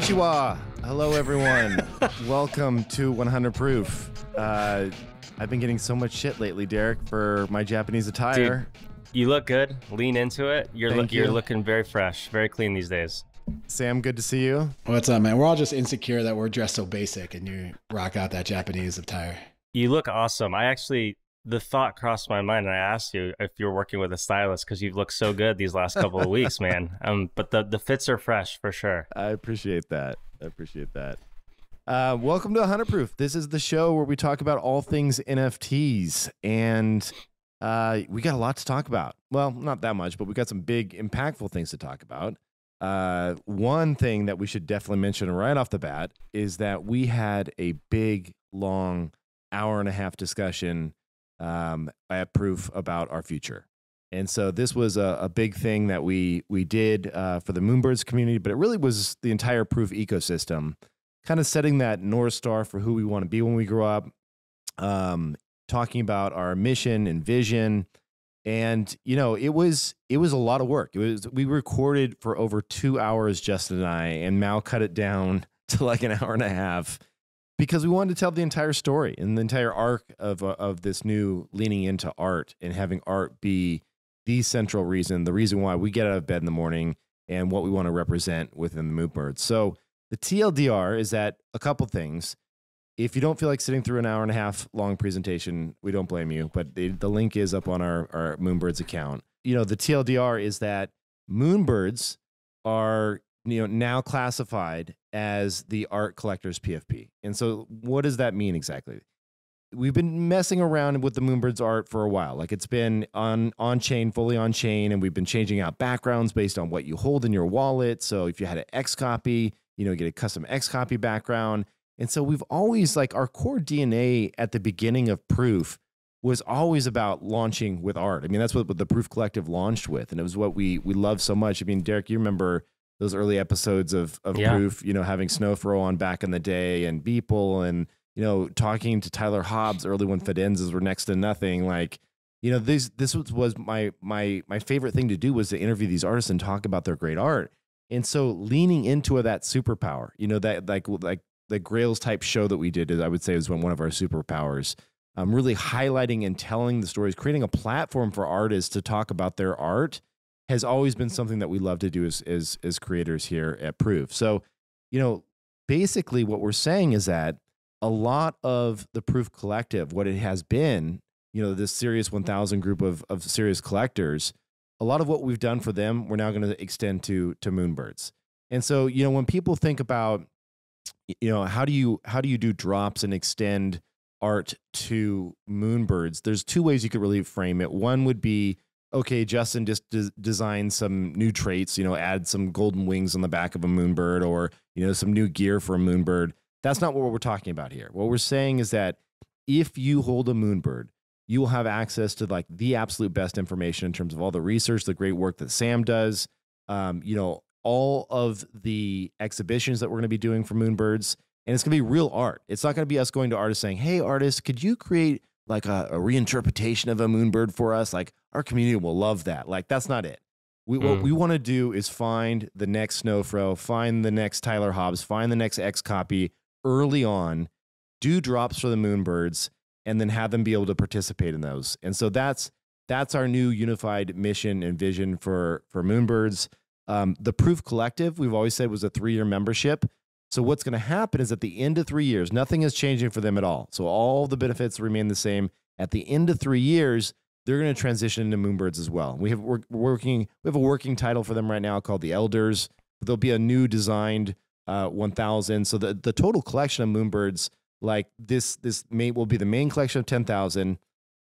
Konnichiwa. Hello, everyone. Welcome to 100 Proof. I've been getting so much shit lately, Derek, for my Japanese attire. Dude, you look good. Lean into it. You're looking very fresh, very clean these days. Sam, good to see you. What's up, man? We're all just insecure that we're dressed so basic and you rock out that Japanese attire. You look awesome. The thought crossed my mind and I asked you if you were working with a stylist because you've looked so good these last couple of weeks, man. But the fits are fresh for sure. I appreciate that. Welcome to 100 Proof. This is the show where we talk about all things NFTs, and we got a lot to talk about. Well, not that much, but we got some big, impactful things to talk about. One thing that we should definitely mention right off the bat is that we had a big, long, hour-and-a-half discussion at Proof about our future. And so this was a big thing that we did for the Moonbirds community, but it really was the entire Proof ecosystem, kind of setting that North Star for who we want to be when we grow up, talking about our mission and vision. And, you know, it was a lot of work. We recorded for over 2 hours, Justin and I, and Mal cut it down to like an hour and a half, because we wanted to tell the entire story and the entire arc of this new leaning into art and having art be the central reason, the reason why we get out of bed in the morning and what we want to represent within the Moonbirds. So the TLDR is that a couple things. If you don't feel like sitting through an hour and a half long presentation, we don't blame you, but the link is up on our Moonbirds account. You know, the TLDR is that Moonbirds are, you know, now classified as the art collector's PFP. And so what does that mean exactly? We've been messing around with the Moonbirds art for a while. Like, it's been on chain, fully on chain, and we've been changing out backgrounds based on what you hold in your wallet. So if you had an X copy, you know, get a custom X copy background. And so we've always, like, our core DNA at the beginning of Proof was always about launching with art. I mean, that's what the Proof Collective launched with, and it was what we love so much. I mean, Derek, you remember those early episodes of Proof, you know, having Snowfro on back in the day, and Beeple, and, you know, talking to Tyler Hobbs early when Fidenzas were next to nothing. Like, you know, this was my favorite thing to do, was to interview these artists and talk about their great art. And so leaning into that superpower, you know, that like the Grails type show that we did, is, I would say, was one of our superpowers. Really highlighting and telling the stories, creating a platform for artists to talk about their art has always been something that we love to do as creators here at Proof. So, you know, basically what we're saying is that a lot of the Proof Collective, what it has been, you know, this Serious 1000 group of serious collectors, a lot of what we've done for them, we're now going to extend to Moonbirds. And so, you know, when people think about, you know, how do you do drops and extend art to Moonbirds, there's two ways you could really frame it. One would be, okay, Justin just designed some new traits, you know, add some golden wings on the back of a Moonbird, or, you know, some new gear for a Moonbird. That's not what we're talking about here. What we're saying is that if you hold a Moonbird, you will have access to, like, the absolute best information in terms of all the research, the great work that Sam does, you know, all of the exhibitions that we're going to be doing for Moonbirds. And it's going to be real art. It's not going to be us going to artists saying, hey, artist, could you create like a reinterpretation of a Moonbird for us? Like, our community will love that. Like, that's not it. What we want to do is find the next Snowfro, find the next Tyler Hobbs, find the next X copy early on, do drops for the Moonbirds, and then have them be able to participate in those. And so that's our new unified mission and vision for Moonbirds. The Proof Collective, we've always said, was a 3-year membership. So what's going to happen is at the end of 3 years, nothing is changing for them at all. So all the benefits remain the same. At the end of 3 years, they're going to transition into Moonbirds as well. We have a working title for them right now called the Elders. There'll be a new designed 1000. So the total collection of Moonbirds, like this will be the main collection of 10,000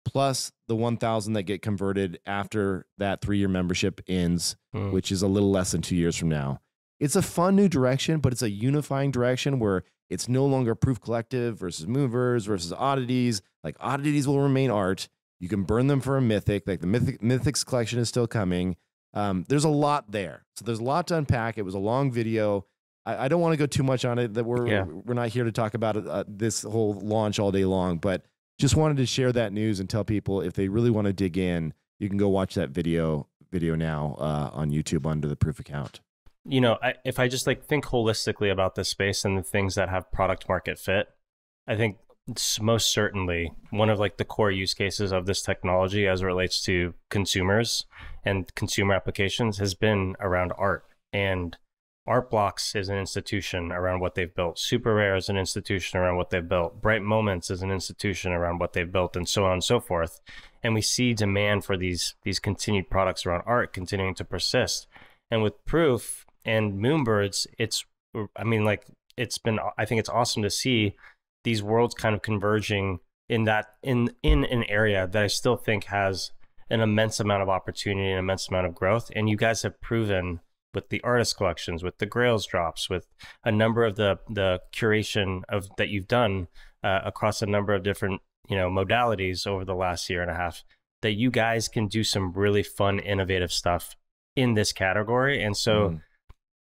plus the 1,000 that get converted after that 3-year membership ends, which is a little less than 2 years from now. It's a fun new direction, but it's a unifying direction where it's no longer Proof Collective versus Moonbirds versus Oddities. Like, Oddities will remain art. You can burn them for a Mythic. Like, the Mythics collection is still coming. There's a lot there. So there's a lot to unpack. It was a long video. I don't want to go too much on it. That we're not here to talk about this whole launch all day long, but just wanted to share that news and tell people, if they really want to dig in, you can go watch that video now on YouTube under the Proof account. if I just like think holistically about this space and the things that have product market fit, I think it's most certainly one of like the core use cases of this technology as it relates to consumers and consumer applications has been around art. And Art Blocks is an institution around what they've built. Super Rare is an institution around what they've built. Bright Moments is an institution around what they've built, and so on and so forth. And we see demand for these continued products around art continuing to persist. And with Proof and Moonbirds, I think it's awesome to see these worlds kind of converging in an area that I still think has an immense amount of opportunity and an immense amount of growth. And you guys have proven with the artist collections, with the Grails drops, with a number of the curation of that you've done across a number of different modalities over the last year and a half, that you guys can do some really fun, innovative stuff in this category. And so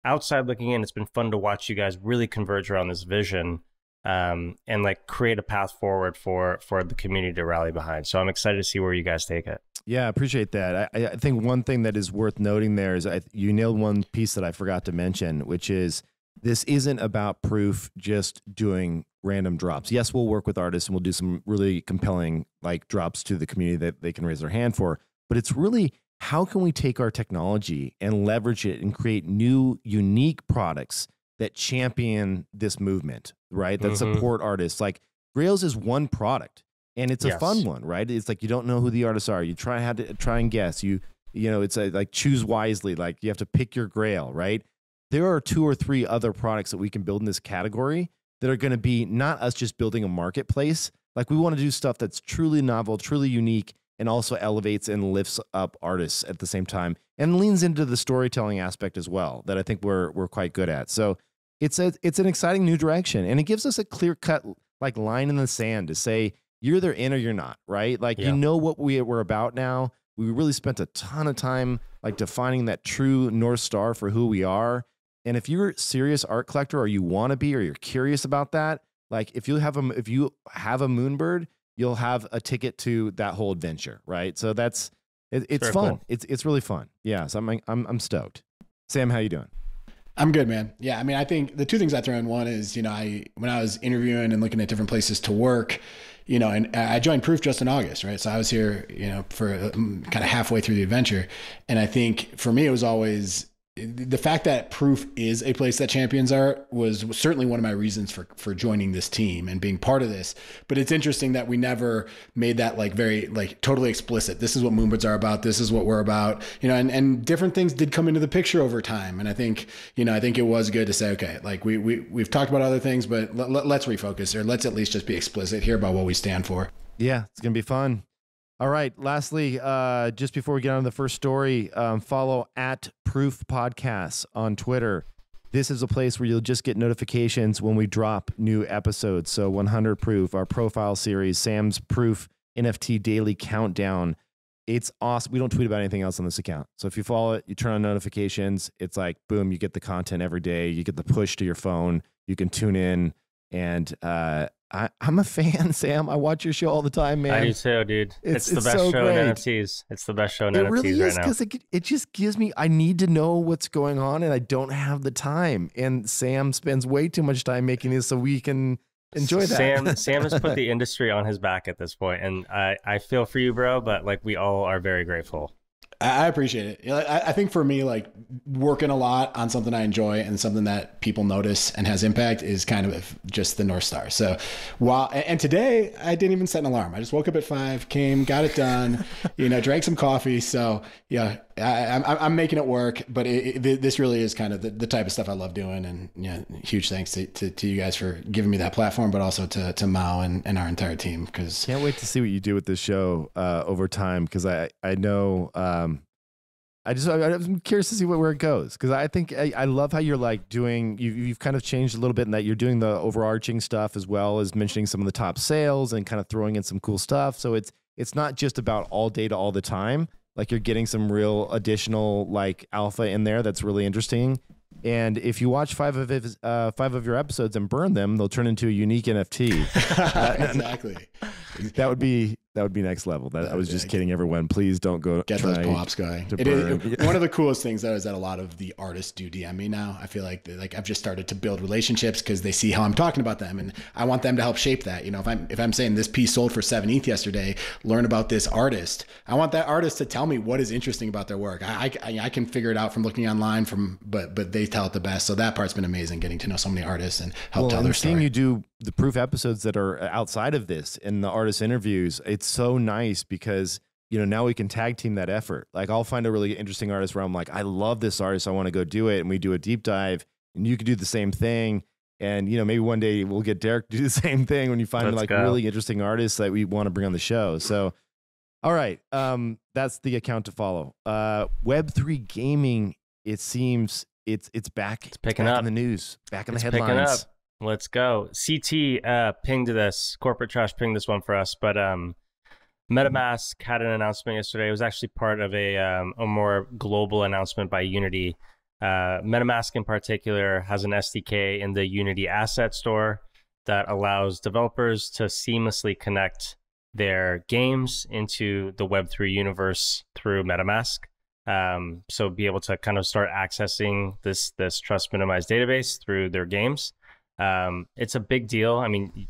outside looking in, it's been fun to watch you guys really converge around this vision and like create a path forward for the community to rally behind. So I'm excited to see where you guys take it. Yeah, I appreciate that. I think one thing that is worth noting there is you nailed one piece that I forgot to mention, which is this isn't about Proof just doing random drops. Yes, we'll work with artists and we'll do some really compelling like drops to the community that they can raise their hand for, but it's really how can we take our technology and leverage it and create new, unique products that champion this movement, right? That support artists. Like Grails is one product. And it's a fun one, right? It's like you don't know who the artists are. You try and guess. It's like choose wisely. Like you have to pick your grail, right? There are 2 or 3 other products that we can build in this category that are going to be not us just building a marketplace. Like we want to do stuff that's truly novel, truly unique, and also elevates and lifts up artists at the same time, and leans into the storytelling aspect as well that I think we're quite good at. So it's an exciting new direction, and it gives us a clear cut like line in the sand to say, you're either in or you're not, right? Like, you know what we're about now. We really spent a ton of time like defining that true North Star for who we are. And if you're a serious art collector or you want to be, or you're curious about that, like if you have a Moonbird, you'll have a ticket to that whole adventure, right? So it's fun. Cool. It's really fun. Yeah. So I'm stoked. Sam, how you doing? I'm good, man. Yeah. I mean, I think the 2 things I throw in, one is, when I was interviewing and looking at different places to work, and I joined Proof just in August, right? So I was here, for kind of halfway through the adventure. And I think for me, it was always the fact that Proof is a place that champions art was certainly one of my reasons for joining this team and being part of this. But it's interesting that we never made that like very like totally explicit. This is what Moonbirds are about. This is what we're about, and different things did come into the picture over time. And I think it was good to say, okay, like we've talked about other things, but let's refocus, or let's at least just be explicit here about what we stand for. Yeah, it's going to be fun. All right. Lastly, just before we get on to the first story, follow @Proof Podcasts on Twitter. This is a place where you'll just get notifications when we drop new episodes. So 100 Proof, our profile series, Sam's Proof NFT Daily Countdown. It's awesome. We don't tweet about anything else on this account. So if you follow it, you turn on notifications, it's like, boom, you get the content every day. You get the push to your phone. You can tune in. And I'm a fan, Sam. I watch your show all the time, man. I do too, dude. It's the best so show in NFTs. It's the best show in NFTs really right now. Because it just gives me, I need to know what's going on, and I don't have the time. And Sam spends way too much time making this so we can enjoy that. Sam has put the industry on his back at this point, and I feel for you, bro, but like we all are very grateful. I appreciate it. I think for me, like working a lot on something I enjoy and something that people notice and has impact is kind of just the North Star. So and today I didn't even set an alarm. I just woke up at 5, came, got it done, drank some coffee. So yeah, I'm making it work, but this really is kind of the type of stuff I love doing. And huge thanks to you guys for giving me that platform, but also to Mao and our entire team. Because can't wait to see what you do with this show over time. Because I know. I'm curious to see where it goes, because I think I love how you're like doing. You've kind of changed a little bit in that you're doing the overarching stuff as well as mentioning some of the top sales and kind of throwing in some cool stuff. So it's not just about all data all the time. Like you're getting some real additional like alpha in there that's really interesting. And if you watch 5 of your episodes and burn them, they'll turn into a unique NFT. Exactly. That would be That would be next level. I was just big. kidding, everyone. Please don't go Get those co-ops going. One of the coolest things though is that a lot of the artists do DM me now. I feel like I've just started to build relationships because they see how I'm talking about them, and I want them to help shape that. You know, if I'm saying this piece sold for 7 ETH yesterday, learn about this artist. I want that artist to tell me what is interesting about their work. I can figure it out from looking online, but they tell it the best. So that part's been amazing, getting to know so many artists and help tell their story. Seeing you do the proof episodes that are outside of this and the artist interviews, it's so nice because, you know, now we can tag team that effort. Like I'll find a really interesting artist where I'm like, I love this artist, I want to go do it. And we do a deep dive and you can do the same thing. And, you know, maybe one day we'll get Derek to do the same thing when you find really interesting artists that we want to bring on the show. So, all right. That's the account to follow. Web3 gaming, it seems it's back. It's picking up in the news, back in the headlines. Picking up. Let's go. CT pinged this. Corporate Trash pinged this one for us. But MetaMask had an announcement yesterday. It was actually part of a more global announcement by Unity. MetaMask in particular has an SDK in the Unity asset store that allows developers to seamlessly connect their games into the Web3 universe through MetaMask. So be able to kind of start accessing this trust minimized database through their games. It's a big deal. I mean,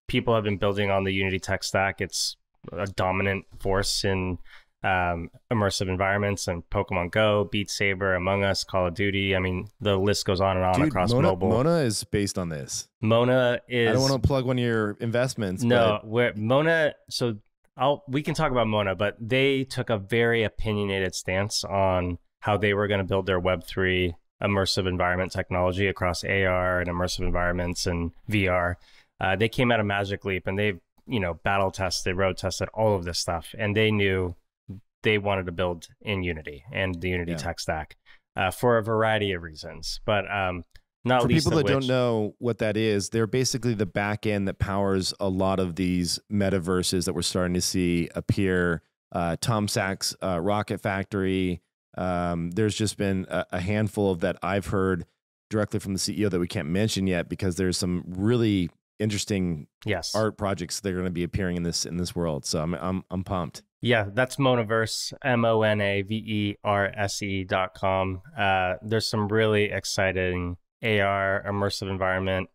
people have been building on the Unity tech stack. It's a dominant force in immersive environments, and Pokemon Go, Beat Saber, Among Us, Call of Duty. I mean, the list goes on and on. Dude, across mobile. Mona is based on this. Mona is... I don't want to plug one of your investments. No, Mona... So we can talk about Mona, but they took a very opinionated stance on how they were going to build their Web3 immersive environment technology across AR and immersive environments and VR. They came out of Magic Leap and they've, you know, battle tested, road tested, all of this stuff. And they knew they wanted to build in Unity and the Unity tech stack for a variety of reasons. But not for least people that which, don't know what that is, they're basically the back end that powers a lot of these metaverses that we're starting to see appear. Tom Sachs' Rocket Factory. There's just been a handful of that I've heard directly from the CEO that we can't mention yet because there's some really interesting art projects that are going to be appearing in this world. So I'm pumped. Yeah, that's Monaverse, MONAVERSE.com. There's some really exciting AR immersive environment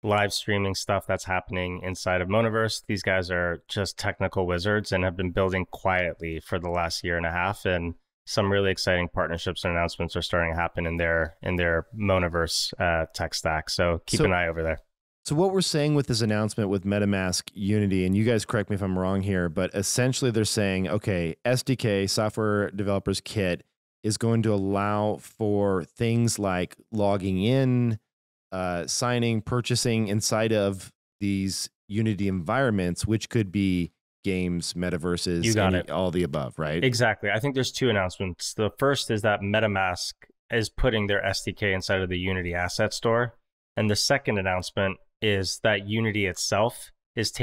live streaming stuff that's happening inside of Monaverse. These guys are just technical wizards and have been building quietly for the last year and a half, and some really exciting partnerships and announcements are starting to happen in their Monaverse tech stack. So keep an eye over there. So what we're saying with this announcement with MetaMask Unity, and you guys correct me if I'm wrong here, but essentially they're saying, okay, SDK, Software Developers Kit, is going to allow for things like logging in, signing, purchasing inside of these Unity environments, which could be games, metaverses, you got it. All the above, right? Exactly. I think there's two announcements. The first is that MetaMask is putting their SDK inside of the Unity asset store. And the second announcement is that Unity itself is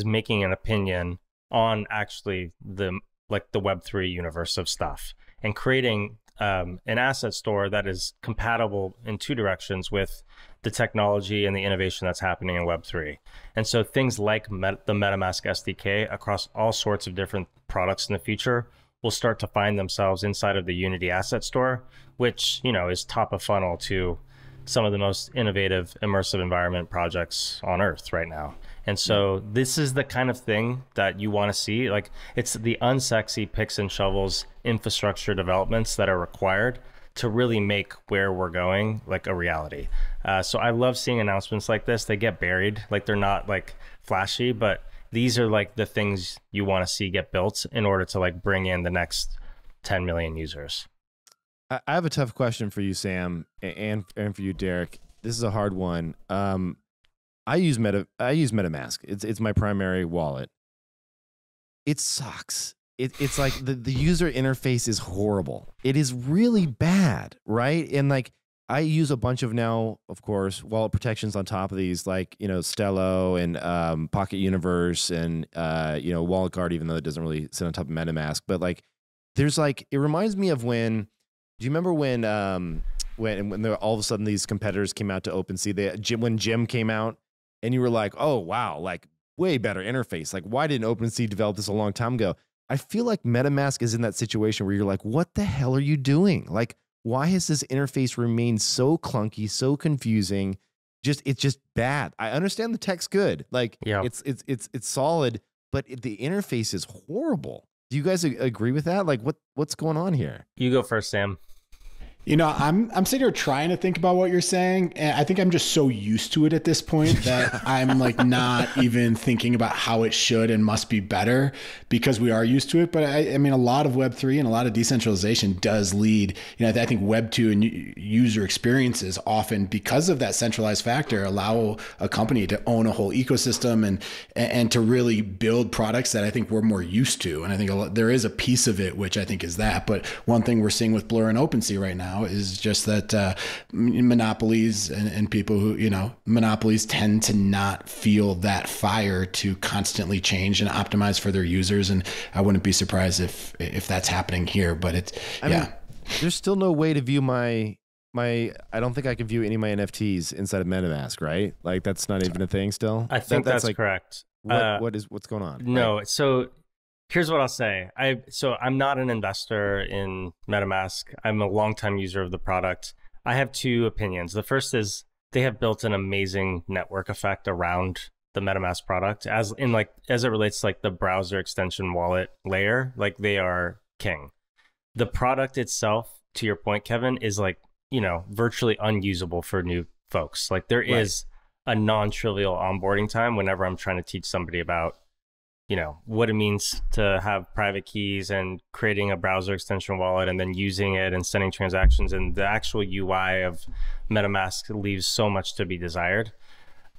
making an opinion on actually the Web3 universe of stuff and creating an asset store that is compatible in two directions with the technology and the innovation that's happening in Web3. And so things like the MetaMask SDK across all sorts of different products in the future will start to find themselves inside of the Unity asset store, which, you know, is top of funnel to some of the most innovative immersive environment projects on Earth right now. And so this is the kind of thing that you want to see. Like, it's the unsexy picks and shovels infrastructure developments that are required to really make where we're going like a reality. So I love seeing announcements like this. They get buried, like they're not like flashy, but these are like the things you want to see get built in order to like bring in the next 10 million users. I have a tough question for you, Sam, and for you, Derek. This is a hard one. I use MetaMask. It's my primary wallet. It sucks. It's like the user interface is horrible. It is really bad, right? And like I use a bunch of now, of course, wallet protections on top of these, like, you know, Stello and Pocket Universe and you know, Wallet Guard, even though it doesn't really sit on top of MetaMask. But like, there's like, it reminds me of when. Do you remember when there, all of a sudden these competitors came out to OpenSea? When Jim came out, and you were like, oh wow, like way better interface. Like, why didn't OpenSea develop this a long time ago? I feel like MetaMask is in that situation where you're like, what the hell are you doing? Like, why has this interface remained so clunky, so confusing? It's just bad. I understand the tech's good. Like, it's solid, but the interface is horrible. Do you guys agree with that? Like, what's going on here? You go first, Sam. You know, I'm sitting here trying to think about what you're saying, and I think I'm just so used to it at this point that I'm like not even thinking about how it should and must be better because we are used to it. But I mean, a lot of Web3 and a lot of decentralization does lead, you know, I think Web2 and user experiences often, because of that centralized factor, allow a company to own a whole ecosystem and to really build products that I think we're more used to. And I think there is a piece of it, which I think is that. But one thing we're seeing with Blur and OpenSea right now is just that monopolies and people who, you know, monopolies tend to not feel that fire to constantly change and optimize for their users. And I wouldn't be surprised if that's happening here, but I mean, there's still no way to view my, I don't think I can view any of my NFTs inside of MetaMask, right? Like, that's not even a thing still. I think that's like, correct. What's going on? No. Right? So here's what I'll say. I'm not an investor in MetaMask. I'm a longtime user of the product. I have two opinions. The first is they have built an amazing network effect around the MetaMask product as it relates to like the browser extension wallet layer. Like, they are king. The product itself, to your point, Kevin, is like, you know, virtually unusable for new folks. Like, there is a non-trivial onboarding time whenever I'm trying to teach somebody about, you know, what it means to have private keys and creating a browser extension wallet and then using it and sending transactions. And the actual UI of MetaMask leaves so much to be desired.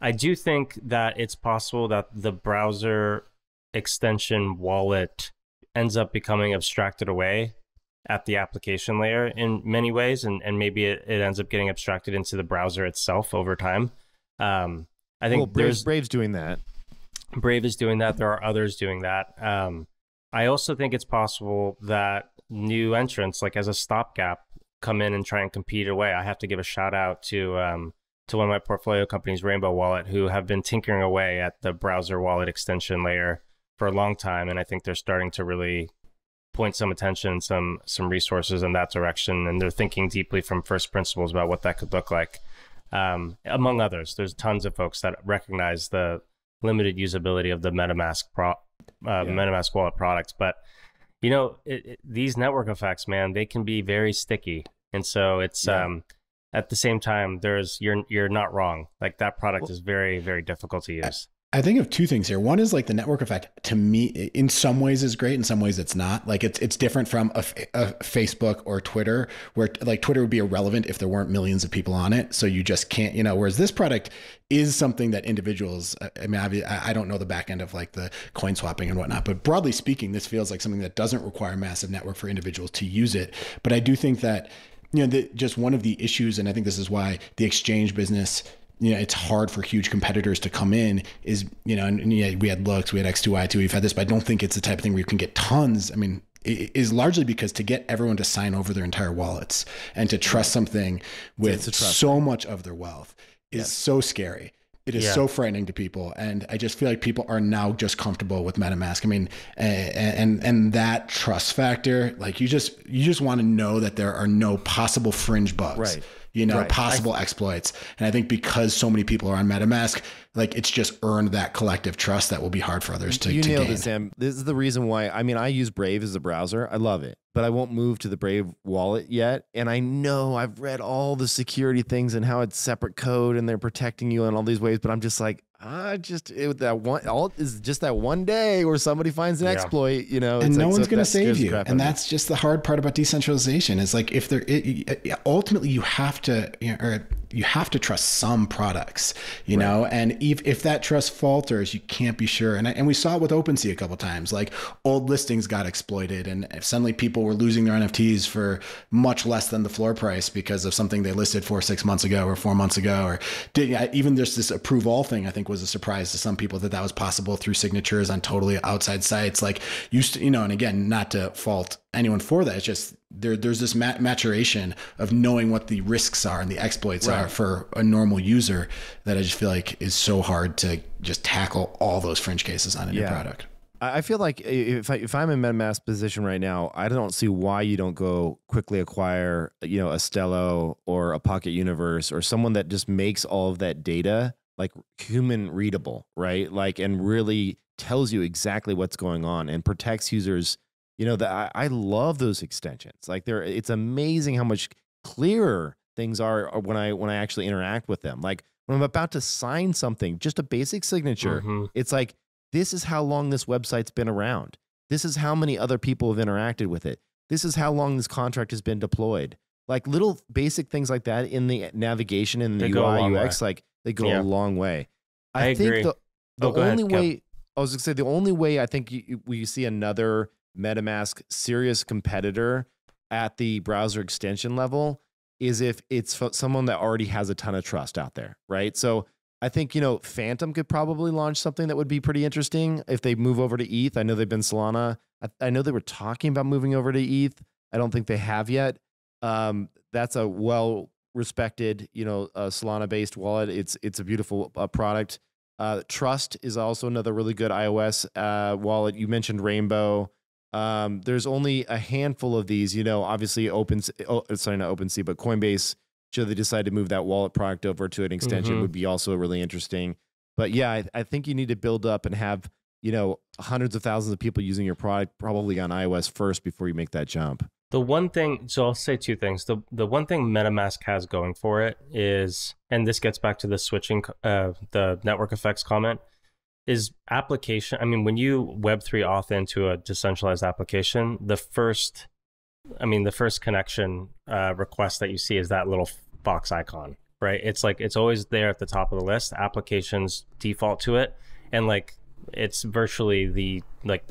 I do think that it's possible that the browser extension wallet ends up becoming abstracted away at the application layer in many ways. And maybe it ends up getting abstracted into the browser itself over time. I think Brave's doing that. Brave is doing that. There are others doing that. I also think it's possible that new entrants, like as a stopgap, come in and try and compete away. I have to give a shout out to one of my portfolio companies, Rainbow Wallet, who have been tinkering away at the browser wallet extension layer for a long time. And I think they're starting to really point some attention, some resources in that direction. And they're thinking deeply from first principles about what that could look like. Among others, there's tons of folks that recognize the limited usability of the MetaMask MetaMask wallet product. But, you know, these network effects, man, they can be very sticky. And so it's at the same time, you're not wrong. Like, that product is very, very difficult to use. I think of two things here. One is like the network effect, to me, in some ways is great. In some ways it's not. Like, it's different from a Facebook or Twitter, where like Twitter would be irrelevant if there weren't millions of people on it. So you just can't, you know, whereas this product is something that individuals, I mean, I don't know the back end of like the coin swapping and whatnot, but broadly speaking, this feels like something that doesn't require a massive network for individuals to use it. But I do think that, you know, just one of the issues, and I think this is why the exchange business, you know, it's hard for huge competitors to come in, is, you know, and yeah, we had Lux, we had X2Y2, we've had this, but I don't think it's the type of thing where you can get tons. I mean, it is largely because to get everyone to sign over their entire wallets and to trust something with so much of their wealth is so scary. It is so frightening to people. And I just feel like people are now just comfortable with MetaMask. I mean, and that trust factor, like you just want to know that there are no possible fringe bugs. Right. You know, possible exploits. And I think because so many people are on MetaMask, like, it's just earned that collective trust that will be hard for others to gain. You nailed it, Sam. This is the reason why, I mean, I use Brave as a browser. I love it, but I won't move to the Brave wallet yet. And I know I've read all the security things and how it's separate code and they're protecting you in all these ways, but I'm just like, is just that one day where somebody finds an exploit, you know, and no one's going to save you. And that's just the hard part about decentralization, is like, if ultimately you have to, you know, or you have to trust some products, you know, and if that trust falters, you can't be sure. And we saw it with OpenSea a couple of times, like old listings got exploited and suddenly people were losing their NFTs for much less than the floor price because of something they listed 6 months ago or 4 months ago, or even there's this approve all thing, I think was a surprise to some people that was possible through signatures on totally outside sites. Like, you know, and again, not to fault anyone for that. It's just there's this maturation of knowing what the risks are and the exploits are for a normal user that I just feel like is so hard to just tackle all those fringe cases on a new product. I feel like if I'm in MetaMask position right now, I don't see why you don't go quickly acquire, a Stello or a Pocket Universe or someone that just makes all of that data like human readable, right? Like, and really tells you exactly what's going on and protects users. That I love those extensions. Like it's amazing how much clearer things are when I actually interact with them. Like when I'm about to sign something, just a basic signature, it's like, this is how long this website's been around. This is how many other people have interacted with it. This is how long this contract has been deployed. Like little basic things like that in the navigation and the UI UX, like they go a long way. I think agree. the only way, I was gonna say, the only way I think we see another MetaMask serious competitor at the browser extension level is if it's someone that already has a ton of trust out there, right? So I think, Phantom could probably launch something that would be pretty interesting if they move over to ETH. I know they've been Solana. I know they were talking about moving over to ETH. I don't think they have yet. That's a well-respected, Solana-based wallet. It's a beautiful product. Trust is also another really good iOS wallet. You mentioned Rainbow. There's only a handful of these, obviously not OpenSea, but Coinbase, should they decide to move that wallet product over to an extension, would be also really interesting. But yeah, I think you need to build up and have, hundreds of thousands of people using your product probably on iOS first before you make that jump. The one thing, so I'll say two things. The one thing MetaMask has going for it is, and this gets back to the switching, the network effects comment, is application. I mean, when you Web3 auth into a decentralized application, the first connection request that you see is that little box icon, right? It's like, it's always there at the top of the list. Applications default to it. And like, it's virtually the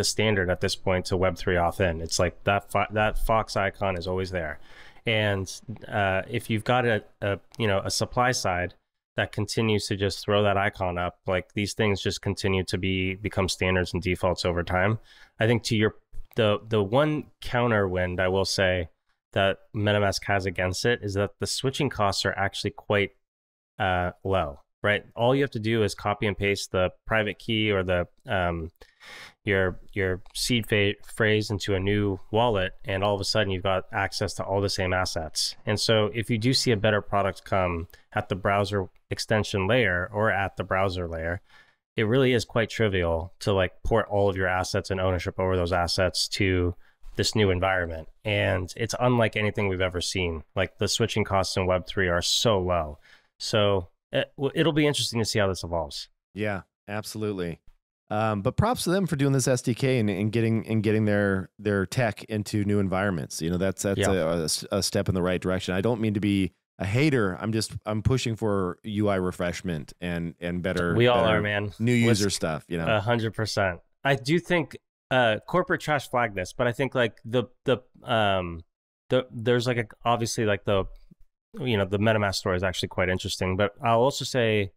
standard at this point to Web3 auth in. It's like that Fox icon is always there. And if you've got a supply side that continues to just throw that icon up, like these things just continue to become standards and defaults over time. I think to the one counter wind I will say that MetaMask has against it is that the switching costs are actually quite low, right? All you have to do is copy and paste the private key or the your seed phrase into a new wallet, and all of a sudden you've got access to all the same assets. And so if you do see a better product come at the browser extension layer or at the browser layer, it really is quite trivial to like port all of your assets and ownership over those assets to this new environment. And it's unlike anything we've ever seen. Like the switching costs in Web3 are so low. So it'll be interesting to see how this evolves. Yeah, absolutely. But props to them for doing this SDK and getting their tech into new environments. That's a step in the right direction. I don't mean to be a hater. I'm pushing for UI refreshment and better. We all are, man. New user stuff. 100%. I do think corporate trash flagged this, but I think like there's like obviously like the MetaMask story is actually quite interesting. But I'll also say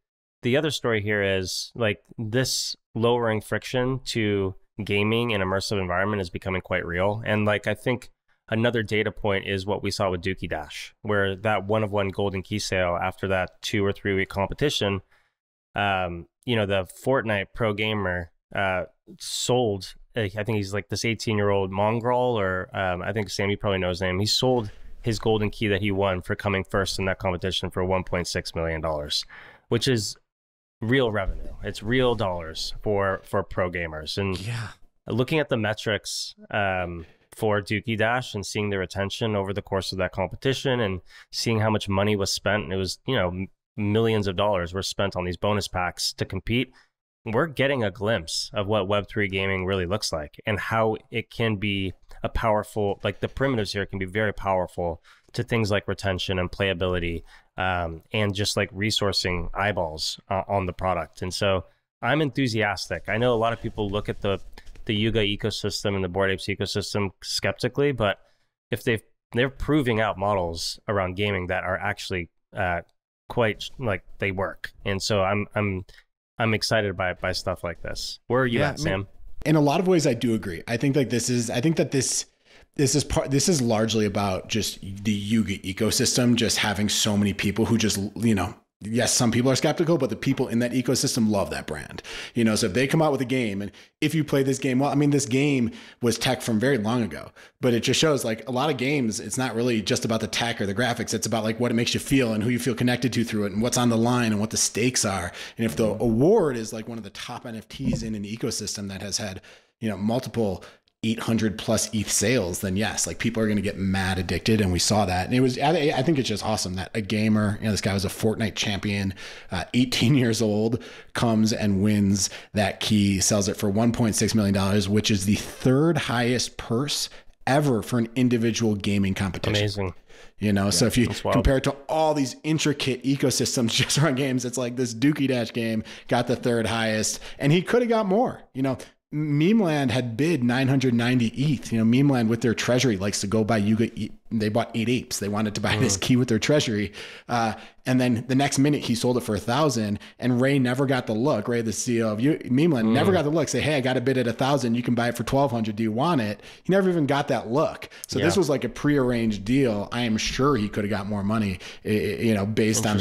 the other story here is like this lowering friction to gaming and immersive environment is becoming quite real. And like I think another data point is what we saw with Dookey Dash, where that one-of-one golden key sale after that 2 or 3 week competition, the Fortnite pro gamer sold, I think he's like this 18-year-old mongrel, or I think Sammy probably knows his name. He sold his golden key that he won for coming first in that competition for $1.6 million, which is real revenue. It's real dollars for pro gamers. And looking at the metrics for Dookey Dash and seeing the retention over the course of that competition and seeing how much money was spent, and it was, millions of dollars were spent on these bonus packs to compete. We're getting a glimpse of what Web3 gaming really looks like and how it can be a powerful, like the primitives here can be very powerful to things like retention and playability, and just like resourcing eyeballs on the product. And so I'm enthusiastic. I know a lot of people look at the Yuga ecosystem and the Bored Apes ecosystem skeptically, but if they're proving out models around gaming that are actually quite like they work. And so I'm excited by stuff like this. Where are you at, Sam? In a lot of ways, I do agree. I think that this This is largely about just the Yuga ecosystem, just having so many people who just, yes, some people are skeptical, but the people in that ecosystem love that brand. So if they come out with a game, and if you play this game, well, I mean, this game was tech from very long ago, but it just shows like a lot of games, it's not really just about the tech or the graphics. It's about like what it makes you feel and who you feel connected to through it and what's on the line and what the stakes are. And if the award is like one of the top NFTs in an ecosystem that has had, multiple 800 plus ETH sales, then yes, like people are going to get mad addicted. And we saw that. And I think it's just awesome that a gamer, this guy was a Fortnite champion, 18 years old, comes and wins that key, sells it for $1.6 million, which is the third highest purse ever for an individual gaming competition. Amazing. So if you compare it to all these intricate ecosystems just around games, it's like this Dookey Dash game got the third highest, and he could have got more. Memeland had bid 990 ETH. Memeland with their treasury likes to go buy Yuga. They bought 8 apes. They wanted to buy this key with their treasury. And then the next minute he sold it for 1,000, and Ray never got the look. Ray, the CEO of Memeland, never got the look. Say, hey, I got a bid at 1,000. You can buy it for 1,200. Do you want it? He never even got that look. So this was like a prearranged deal. I am sure he could have got more money, based on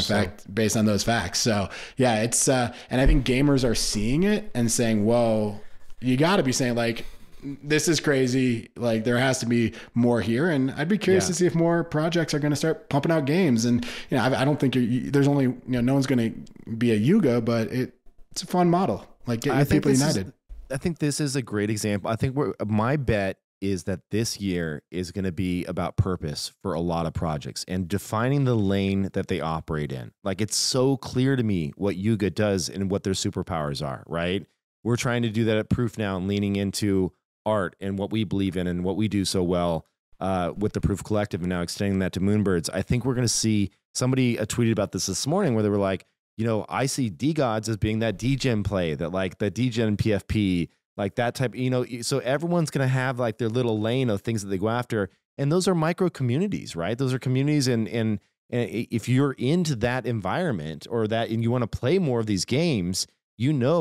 those facts. So yeah, it's, and I think gamers are seeing it and saying, whoa, you got to be saying like, this is crazy. Like there has to be more here. And I'd be curious to see if more projects are going to start pumping out games. And, I don't think there's only, no one's going to be a Yuga, but it's a fun model. Like get people united. I think this is a great example. I think my bet is that this year is going to be about purpose for a lot of projects and defining the lane that they operate in. Like it's so clear to me what Yuga does and what their superpowers are, right? We're trying to do that at Proof now and leaning into art and what we believe in and what we do so well with the Proof Collective, and now extending that to Moonbirds. I think we're going to see somebody tweeted about this morning where they were like, I see D-Gods as being that D-Gen play, that like the D-Gen PFP, like that type, so everyone's going to have like their little lane of things that they go after. And those are micro communities, right? Those are communities. And if you're into that environment or that, and you want to play more of these games,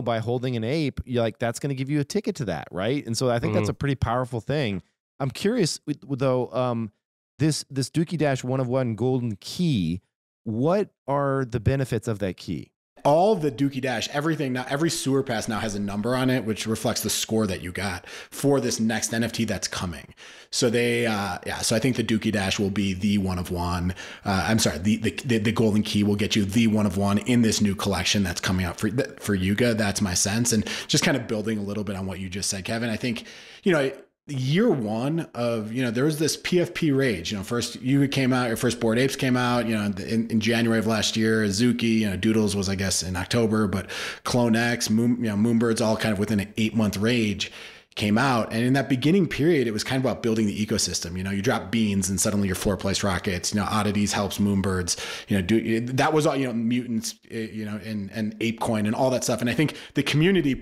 by holding an ape, that's going to give you a ticket to that, right? And so I think that's a pretty powerful thing. I'm curious though, this Dookey Dash 1 of 1 golden key, what are the benefits of that key? All the Dookey Dash, everything now, every sewer pass now has a number on it, which reflects the score that you got for this next NFT that's coming. So so I think the Dookey Dash will be the 1 of 1. I'm sorry, the golden key will get you the 1 of 1 in this new collection that's coming out for Yuga. That's my sense. And just kind of building a little bit on what you just said, Kevin, I think, year one of, there was this PFP rage, first Yuga came out, your first Bored Apes came out, in January of last year, Azuki, Doodles was, I guess, in October, but Clone X, Moonbirds, all kind of within an 8-month rage came out. And in that beginning period, it was kind of about building the ecosystem. You drop beans and suddenly your floor price rockets. Oddities helps Moonbirds. That was all. Mutants. And ApeCoin and all that stuff. And I think the community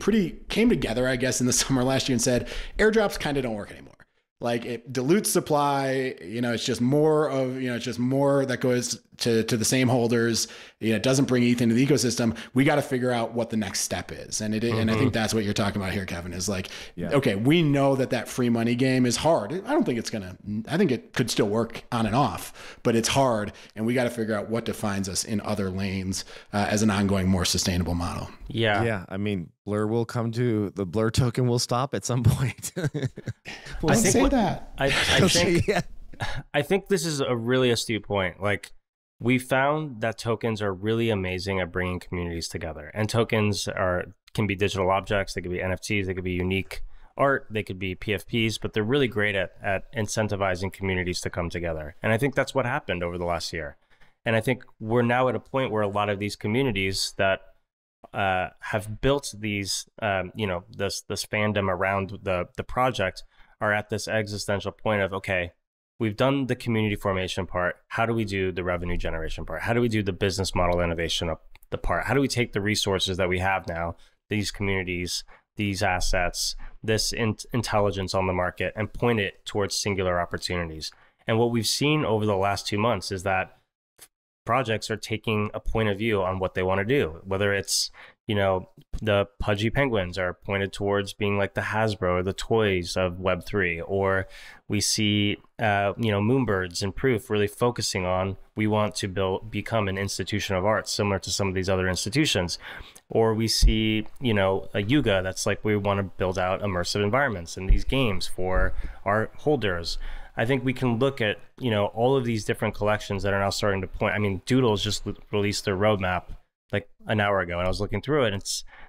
came together, I guess, in the summer last year and said airdrops kind of don't work anymore. Like it dilutes supply. It's just more of it's just more that goes to the same holders. It doesn't bring ETH into the ecosystem. We got to figure out what the next step is, and and I think that's what you're talking about here, Kevin. Is like, okay, we know that free money game is hard. I don't think it's gonna. I think it could still work on and off, but it's hard, and we got to figure out what defines us in other lanes as an ongoing, more sustainable model. Yeah. I mean, Blur will come to the Blur token will stop at some point. I think that. I think this is a really astute point. Like, we found that tokens are really amazing at bringing communities together, and tokens can be digital objects, they could be NFTs, they could be unique art, they could be PFPs, but they're really great at incentivizing communities to come together. And I think that's what happened over the last year. And I think we're now at a point where a lot of these communities that have built these, this fandom around the project are at this existential point of, okay, we've done the community formation part. How do we do the revenue generation part? How do we do the business model innovation of the part? How do we take the resources that we have now, these communities, these assets, this intelligence on the market, and point it towards singular opportunities? And what we've seen over the last 2 months is that projects are taking a point of view on what they want to do, whether it's, you know, the pudgy penguins are pointed towards being like the Hasbro or the toys of Web3, or we see, you know, Moonbirds and Proof really focusing on, we want to become an institution of art similar to some of these other institutions. Or we see, you know, a Yuga that's like, we want to build out immersive environments in these games for our holders. I think we can look at, you know, all of these different collections that are now starting to point. I mean, Doodles just released their roadmap like an hour ago, and I was looking through it, and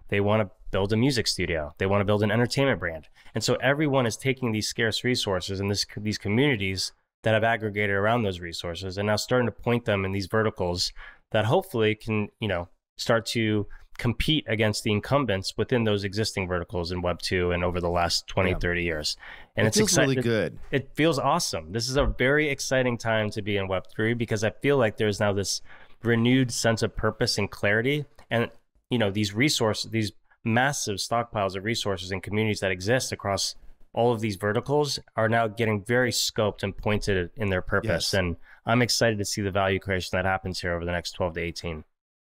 they want to build a music studio. They want to build an entertainment brand. And so everyone is taking these scarce resources and these communities that have aggregated around those resources and now starting to point them in these verticals that hopefully can, you know, start to compete against the incumbents within those existing verticals in Web 2 and over the last 20, 30 years. And it's really good. It feels awesome. This is a very exciting time to be in Web 3 because I feel like there's now this renewed sense of purpose and clarity. And, you know, these resources, these massive stockpiles of resources and communities that exist across all of these verticals are now getting very scoped and pointed in their purpose. Yes. And I'm excited to see the value creation that happens here over the next 12 to 18.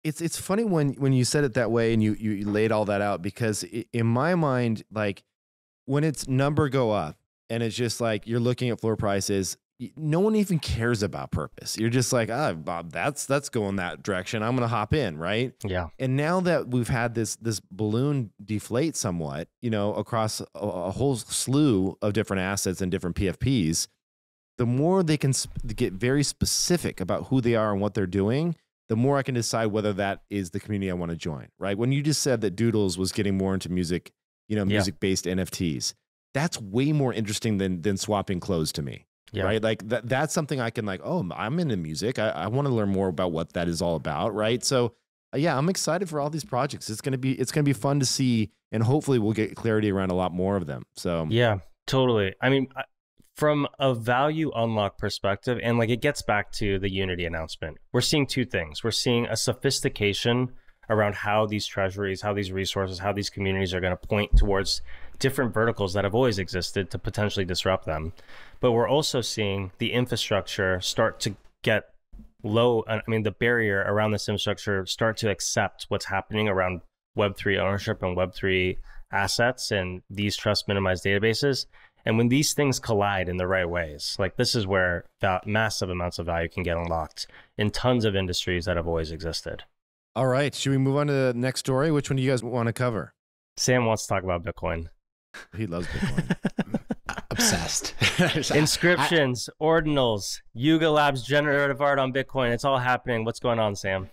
It's funny when you said it that way and you laid all that out, because in my mind, like when its number go up and it's just like you're looking at floor prices, no one even cares about purpose. You're just like, Bob, that's going that direction. I'm going to hop in, right? Yeah. And now that we've had this balloon deflate somewhat, you know, across a whole slew of different assets and different PFPs, the more they can get very specific about who they are and what they're doing, the more I can decide whether that is the community I want to join, right? When you just said that Doodles was getting more into music, you know, music-based NFTs, that's way more interesting than swapping clothes to me. Yeah. Right. Like that's something I can like, oh, I'm into music. I want to learn more about what that is all about. Right. So yeah, I'm excited for all these projects. It's going to be fun to see, and hopefully we'll get clarity around a lot more of them. So yeah, totally. I mean, from a value unlock perspective, and like it gets back to the Unity announcement, we're seeing two things. We're seeing a sophistication around how these treasuries, how these resources, how these communities are going to point towards different verticals that have always existed to potentially disrupt them. But we're also seeing the infrastructure start to get low. I mean, the barrier around this infrastructure start to accept what's happening around Web3 ownership and Web3 assets and these trust minimized databases. And when these things collide in the right ways, like this is where massive amounts of value can get unlocked in tons of industries that have always existed. All right. Should we move on to the next story? Which one do you guys want to cover? Sam wants to talk about Bitcoin. He loves Bitcoin. Obsessed. Inscriptions, ordinals, Yuga Labs generative art on Bitcoin. It's all happening. What's going on, Sam?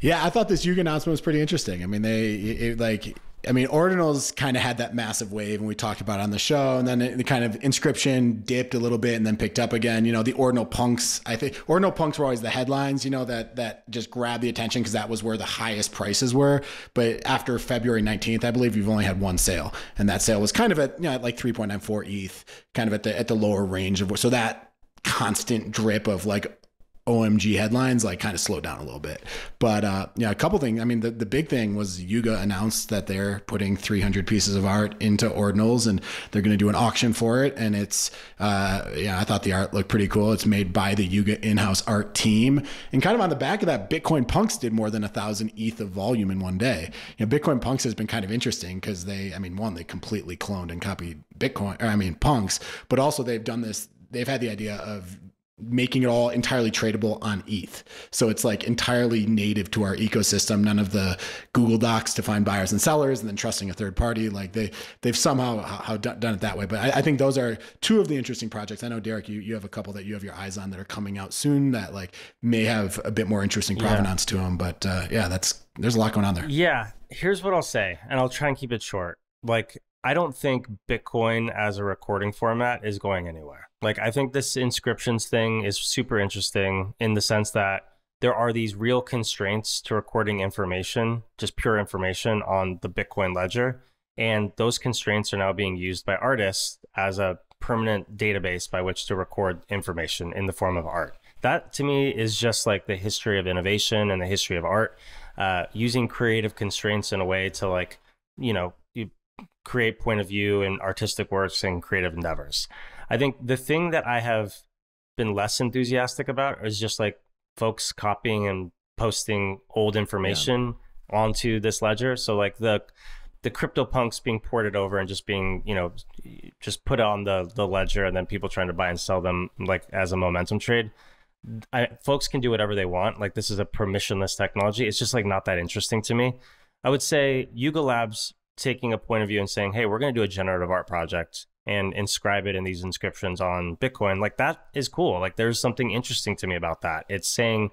Yeah, I thought this Yuga announcement was pretty interesting. I mean, ordinals kind of had that massive wave, and we talked about it on the show, and then the kind of inscription dipped a little bit and then picked up again. You know, the ordinal punks, I think ordinal punks were always the headlines, you know, that just grabbed the attention because that was where the highest prices were. But after February 19th, I believe you've only had one sale, and that sale was kind of at, you know, at like 3.94 ETH, kind of at the lower range of, so that constant drip of like OMG headlines like kind of slowed down a little bit. But yeah, a couple things. I mean, the big thing was Yuga announced that they're putting 300 pieces of art into ordinals, and they're going to do an auction for it. And it's yeah, I thought the art looked pretty cool. It's made by the Yuga in-house art team, and kind of on the back of that, Bitcoin Punks did more than 1,000 ETH of volume in one day. You know, Bitcoin Punks has been kind of interesting because they completely cloned and copied Punks, but also they've done this. They've had the idea of making it all entirely tradable on ETH. So it's like entirely native to our ecosystem. None of the Google Docs to find buyers and sellers and then trusting a third party. Like they've somehow done it that way. But I think those are two of the interesting projects. I know, Derek, you have a couple that you have your eyes on that are coming out soon that like may have a bit more interesting provenance to them. But yeah, there's a lot going on there. Yeah. Here's what I'll say, and I'll try and keep it short. Like, I don't think Bitcoin as a recording format is going anywhere. Like, I think this inscriptions thing is super interesting in the sense that there are these real constraints to recording information, just pure information on the Bitcoin ledger. And those constraints are now being used by artists as a permanent database by which to record information in the form of art. That to me is just like the history of innovation and the history of art, using creative constraints in a way to, like, you know, create point of view in artistic works and creative endeavors. I think the thing that I have been less enthusiastic about is just like folks copying and posting old information onto this ledger. So like the CryptoPunks being ported over and just being, just put on the ledger, and then people trying to buy and sell them like as a momentum trade. Folks can do whatever they want. Like, this is a permissionless technology. It's just like not that interesting to me. I would say Yuga Labs taking a point of view and saying, hey, we're going to do a generative art project and inscribe it in these inscriptions on Bitcoin. Like, that is cool. Like, there's something interesting to me about that. It's saying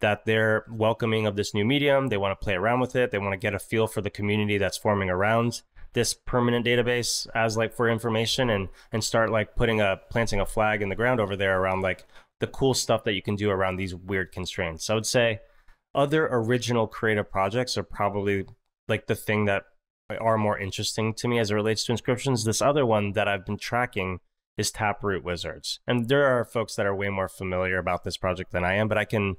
that they're welcoming of this new medium. They want to play around with it. They want to get a feel for the community that's forming around this permanent database as like for information, and start like planting a flag in the ground over there around like the cool stuff that you can do around these weird constraints. I would say other original creative projects are probably like the thing that are more interesting to me as it relates to inscriptions. This other one that I've been tracking is Taproot Wizards. And there are folks that are way more familiar about this project than I am, but I can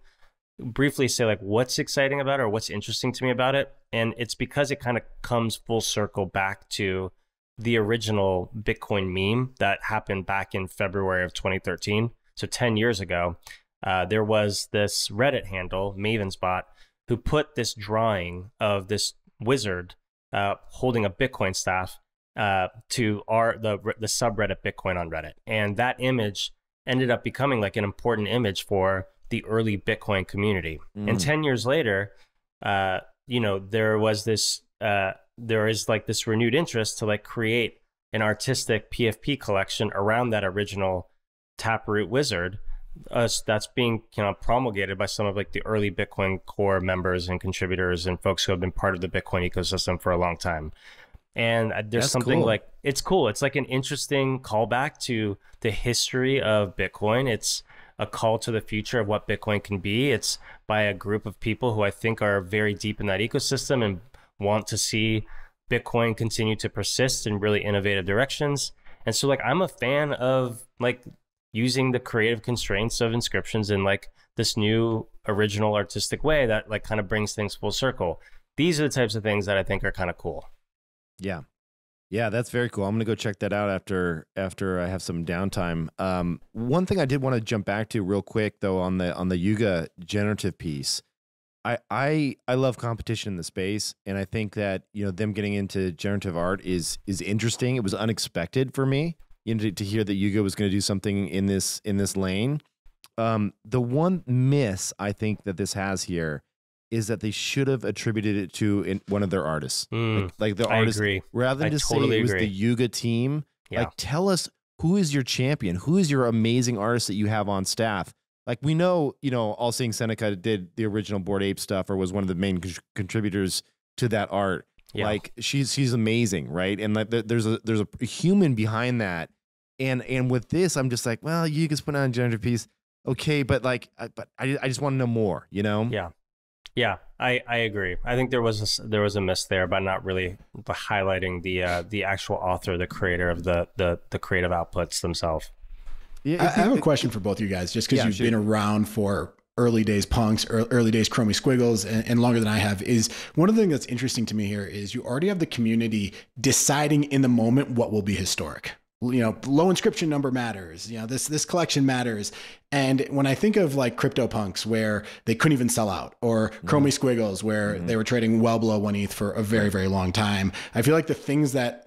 briefly say like what's exciting about it or what's interesting to me about it. And it's because it kind of comes full circle back to the original Bitcoin meme that happened back in February of 2013. So 10 years ago, there was this Reddit handle, Mavenspot, who put this drawing of this wizard holding a Bitcoin staff to the subreddit Bitcoin on Reddit. And that image ended up becoming like an important image for the early Bitcoin community. And 10 years later, there is like this renewed interest to like create an artistic PFP collection around that original Taproot wizard that's being promulgated by some of like the early Bitcoin core members and contributors and folks who have been part of the Bitcoin ecosystem for a long time. And there's that's something cool. Like it's cool. It's like an interesting callback to the history of Bitcoin. It's a call to the future of what Bitcoin can be. It's by a group of people who I think are very deep in that ecosystem and want to see Bitcoin continue to persist in really innovative directions. And so like I'm a fan of like using the creative constraints of inscriptions in like this new original artistic way that like kind of brings things full circle. These are the types of things that I think are kind of cool. Yeah. Yeah, that's very cool. I'm going to go check that out after I have some downtime. One thing I did want to jump back to real quick though on the Yuga generative piece. I love competition in the space, and I think that them getting into generative art is interesting. It was unexpected for me, to hear that Yuga was going to do something in this lane. The one miss I think that this has here is that they should have attributed it to one of their artists, like the artist, I agree. Rather than just say it was the Yuga team. Yeah. Like, tell us who is your champion, who is your amazing artist that you have on staff. Like, we know, All Seeing Seneca did the original Bored Ape stuff, or was one of the main contributors to that art. Yeah. Like, she's amazing, right? And like there's a human behind that. And with this, I'm just like, well, Yuga's put on a generative piece, okay, but like, I just want to know more, Yeah, I agree. I think there was a miss there by not really highlighting the actual author, the creator of the creative outputs themselves. Yeah, I have a question for both of you guys, just because you've been around for early days punks, early days Chromie Squiggles, and longer than I have. Is one of the things that's interesting to me here is you already have the community deciding in the moment what will be historic. Low inscription number matters. This collection matters. And when I think of like CryptoPunks, where they couldn't even sell out, or Chromie Squiggles, where they were trading well below 1 ETH for a very, very long time, I feel like the things that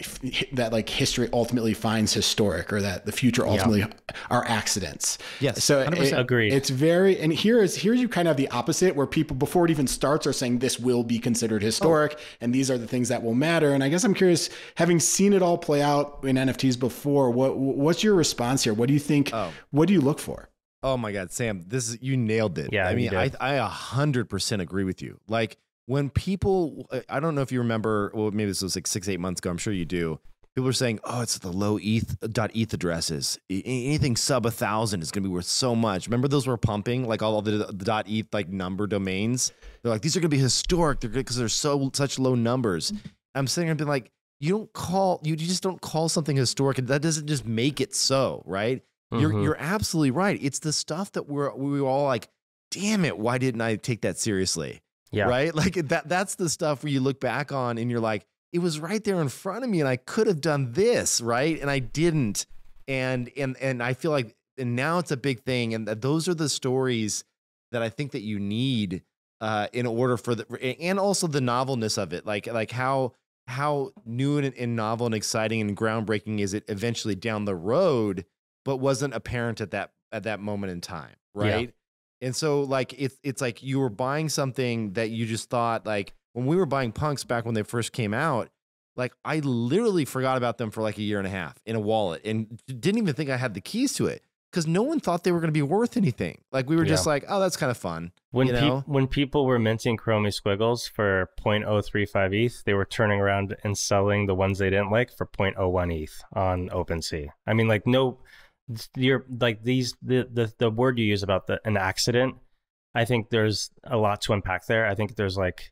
like history ultimately finds historic, or that the future ultimately are accidents. Yes. So agreed. It's very, and here's you kind of have the opposite, where people before it even starts are saying this will be considered historic, and these are the things that will matter. And I guess I'm curious, having seen it all play out in NFTs before, what's your response here? What do you think? What do you look for? Oh my God, Sam, you nailed it. Yeah, I mean, I 100% agree with you. Like, when people, I don't know if you remember, well, maybe this was like 6-8 months ago, I'm sure you do. People were saying, oh, it's the low .eth addresses. Anything sub 1,000 is going to be worth so much. Remember those were pumping, like all the .eth like number domains? They're like, these are going to be historic because they're such low numbers. I'm sitting there and being like, you just don't call something historic, and that doesn't just make it so, right? You're absolutely right. It's the stuff that we were all like, damn it, why didn't I take that seriously? Yeah. Right? Like that's the stuff where you look back on and you're like, it was right there in front of me and I could have done this, right? And I didn't. And I feel like, and now it's a big thing. And those are the stories that I think that you need in order for and also the novelness of it, like how new and novel and exciting and groundbreaking is it eventually down the road, but wasn't apparent at that moment in time, right? Yeah. And so like it's like you were buying something that you just thought, like when we were buying punks back when they first came out, like I literally forgot about them for like a year and a half in a wallet and didn't even think I had the keys to it because no one thought they were going to be worth anything. Like we were just like, oh, that's kind of fun. When people were minting Chromie Squiggles for 0.035 ETH, they were turning around and selling the ones they didn't like for 0.01 ETH on OpenSea. I mean, like you're like the word you use about an accident. I think there's a lot to unpack there. I think there's like,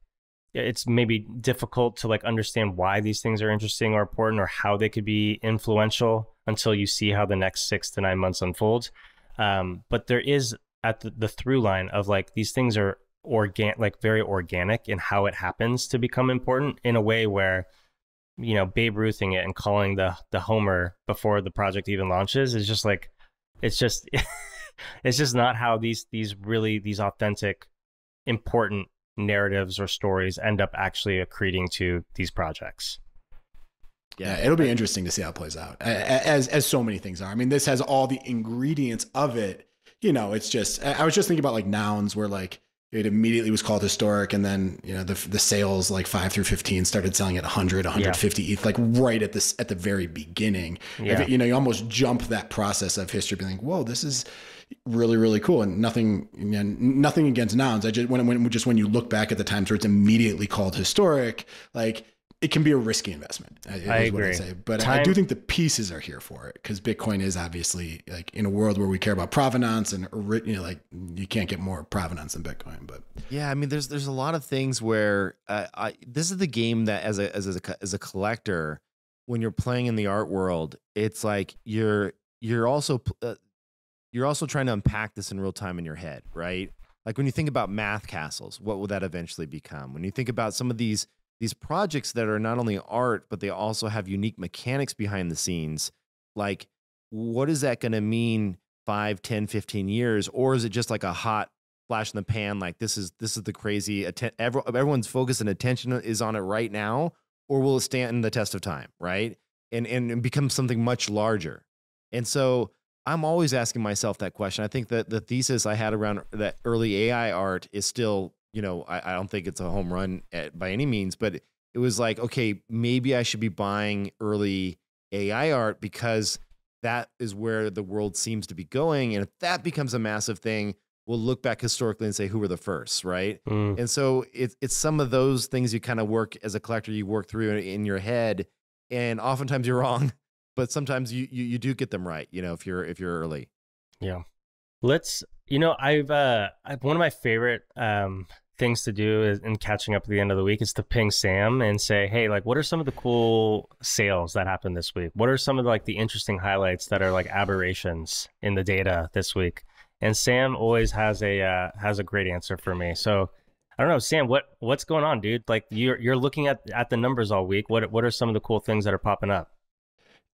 it's maybe difficult to like understand why these things are interesting or important or how they could be influential until you see how the next 6 to 9 months unfolds. But there is at the through line of like these things are very organic in how it happens to become important in a way where, you know, Babe Ruthing it and calling the homer before the project even launches is just like, it's just it's just not how these authentic important narratives or stories end up actually accreting to these projects. Yeah, it'll be interesting to see how it plays out, as so many things are. I mean, this has all the ingredients of it. You know, it's just, I was just thinking about like Nouns, where like it immediately was called historic, and then, you know, the sales like 5 through 15 started selling at 100, 150 ETH, like right at the very beginning. Yeah. You know, you almost jump that process of history, being like, whoa, this is really, really cool. And nothing against Nouns. I just when you look back at the times where it's immediately called historic, like it can be a risky investment. I agree. What I say. But I do think the pieces are here for it, because Bitcoin is obviously, like, in a world where we care about provenance and, you know, like you can't get more provenance than Bitcoin. But yeah, I mean, there's a lot of things where this is the game that as a collector, when you're playing in the art world, it's like you're also trying to unpack this in real time in your head, right? Like when you think about math castles, what will that eventually become? When you think about some of these projects that are not only art, but they also have unique mechanics behind the scenes, like what is that going to mean 5, 10, 15 years? Or is it just like a hot flash in the pan? Like this is the crazy, everyone's focus and attention is on it right now, or will it stand the test of time, right? And become something much larger. And so I'm always asking myself that question. I think that the thesis I had around that early AI art is still, you know, I don't think it's a home run by any means, but it was like, okay, maybe I should be buying early AI art because that is where the world seems to be going. And if that becomes a massive thing, we'll look back historically and say, who were the first, right? And so it's some of those things you kind of work as a collector, you work through in your head, and oftentimes you're wrong, but sometimes you do get them right, you know, if you're early. Yeah. You know, I've one of my favorite things to do in catching up at the end of the week is to ping Sam and say, hey, like, what are some of the cool sales that happened this week? What are some of the interesting highlights that are like aberrations in the data this week? And Sam always has a great answer for me. So I don't know, Sam, what's going on, dude? Like you're looking at the numbers all week. What are some of the cool things that are popping up?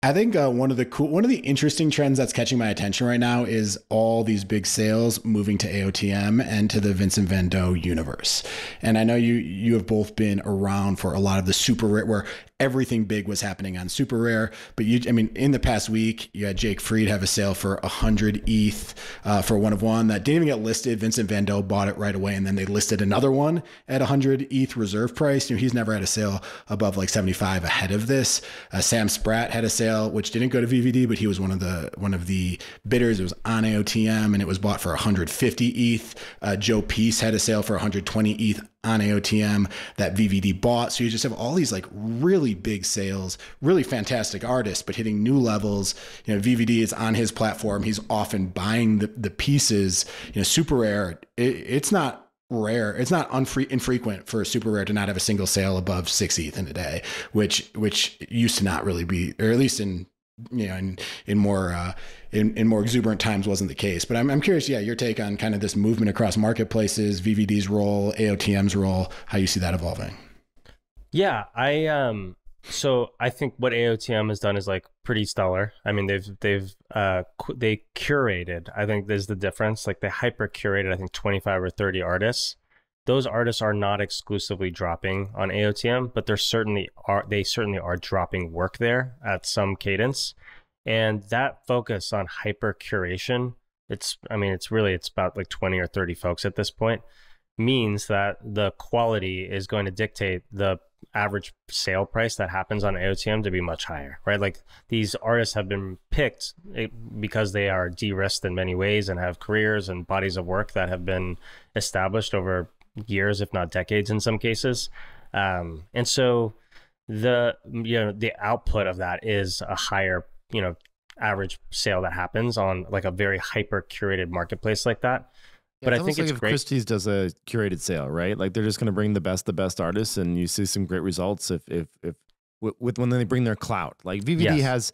I think one of the interesting trends that's catching my attention right now is all these big sales moving to AOTM and to the Vincent Van Gogh universe. And I know you have both been around for a lot of the super rare, where everything big was happening on super rare. But in the past week, you had Jake Fried have a sale for 100 ETH for one of one that didn't even get listed. Vincent Van Gogh bought it right away, and then they listed another one at 100 ETH reserve price. You know, he's never had a sale above like 75 ahead of this. Sam Spratt had a sale which didn't go to VVD, but he was one of the bidders. It was on AOTM and it was bought for 150 ETH. Joe Peace had a sale for 120 ETH on AOTM that VVD bought. So you just have all these like really big sales, really fantastic artists, but hitting new levels. You know, VVD is on his platform. He's often buying the pieces. You know, super rare. It's not rare. It's not infrequent for super rare to not have a single sale above 6 ETH in a day, which used to not really be, or at least in more exuberant times wasn't the case. But I'm curious, your take on kind of this movement across marketplaces, VVD's role, AOTM's role, how you see that evolving. Yeah, so I think what AOTM has done is like pretty stellar. I mean, they curated. I think there's the difference. Like they hyper curated, I think 25 or 30 artists those artists are not exclusively dropping on AOTM, but they certainly are dropping work there at some cadence. And that focus on hyper curation, it's about like 20 or 30 folks at this point, means that the quality is going to dictate the average sale price that happens on AOTM to be much higher, right? Like these artists have been picked because they are de-risked in many ways and have careers and bodies of work that have been established over years, if not decades in some cases. And so the output of that is a higher, average sale that happens on like a very hyper curated marketplace like that. Yeah, but I think it's if great. Christie's does a curated sale, right? Like they're just going to bring the best artists, and you see some great results if when they bring their clout. Like VVD has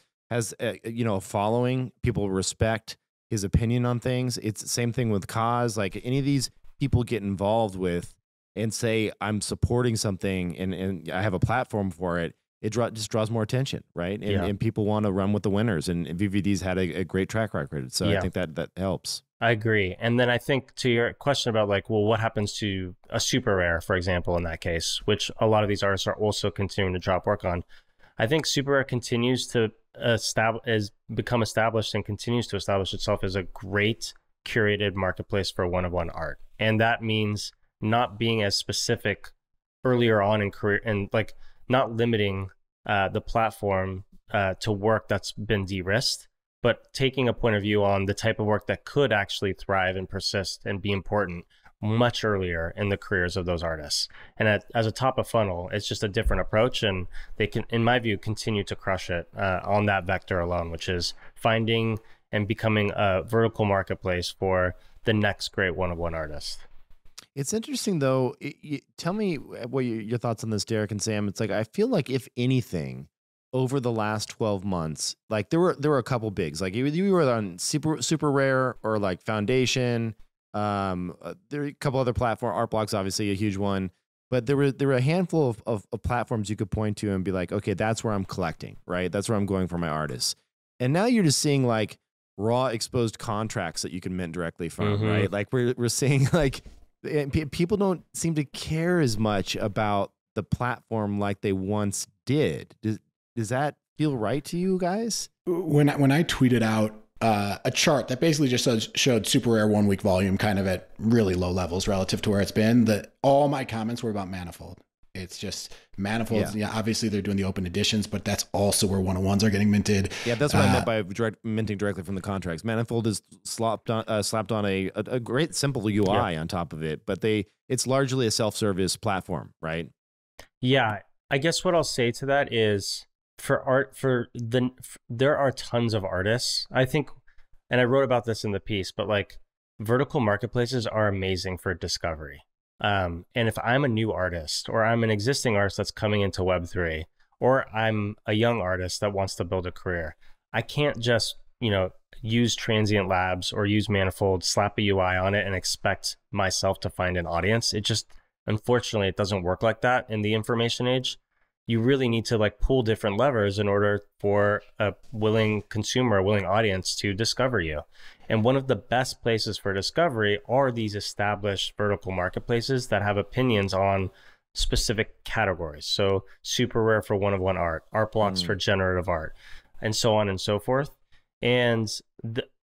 a following, people respect his opinion on things. It's the same thing with Cause. Like any of these people get involved with and say I'm supporting something and I have a platform for it. It just draws more attention, right? And people want to run with the winners, and VVD's had a great track record. So I think that helps. I agree. And then I think to your question about like, well, what happens to a super rare, for example, in that case, which a lot of these artists are also continuing to drop work on. I think super rare continues to become established and continues to establish itself as a great curated marketplace for one-of-one art. And that means not being as specific earlier on in career and like not limiting the platform to work that's been de-risked, but taking a point of view on the type of work that could actually thrive and persist and be important much earlier in the careers of those artists. And as a top of funnel, it's just a different approach, and they can, in my view, continue to crush it on that vector alone, which is finding and becoming a vertical marketplace for the next great one-of-one artist. It's interesting though. Tell me what your thoughts on this, Derek and Sam. It's like, I feel like if anything, over the last 12 months, like there were a couple bigs, like you were on super rare or like Foundation. There are a couple other platforms, Artblock's obviously a huge one, but there were a handful of platforms you could point to and be like, okay, that's where I'm collecting, right? That's where I'm going for my artists. And now you're just seeing like raw exposed contracts that you can mint directly from, right? Like we're seeing like, people don't seem to care as much about the platform like they once did. Does that feel right to you guys? When I tweeted out a chart that basically just showed super rare 1 week volume kind of at really low levels relative to where it's been, all my comments were about Manifold. It's just Manifolds. Yeah, obviously they're doing the open editions, but that's also where one-on-ones are getting minted. Yeah, that's what I meant by minting directly from the contracts. Manifold is slapped on a great simple UI on top of it, but it's largely a self-service platform, right? Yeah, I guess what I'll say to that is there are tons of artists, I think, and I wrote about this in the piece, but like vertical marketplaces are amazing for discovery. And if I'm a new artist or I'm an existing artist that's coming into Web3, or I'm a young artist that wants to build a career, I can't just, use Transient Labs or use Manifold, slap a UI on it and expect myself to find an audience. It just, unfortunately, it doesn't work like that in the information age. You really need to like pull different levers in order for a willing consumer, a willing audience to discover you. And one of the best places for discovery are these established vertical marketplaces that have opinions on specific categories. So super rare for one-of-one art, art blocks for generative art, and so on and so forth. And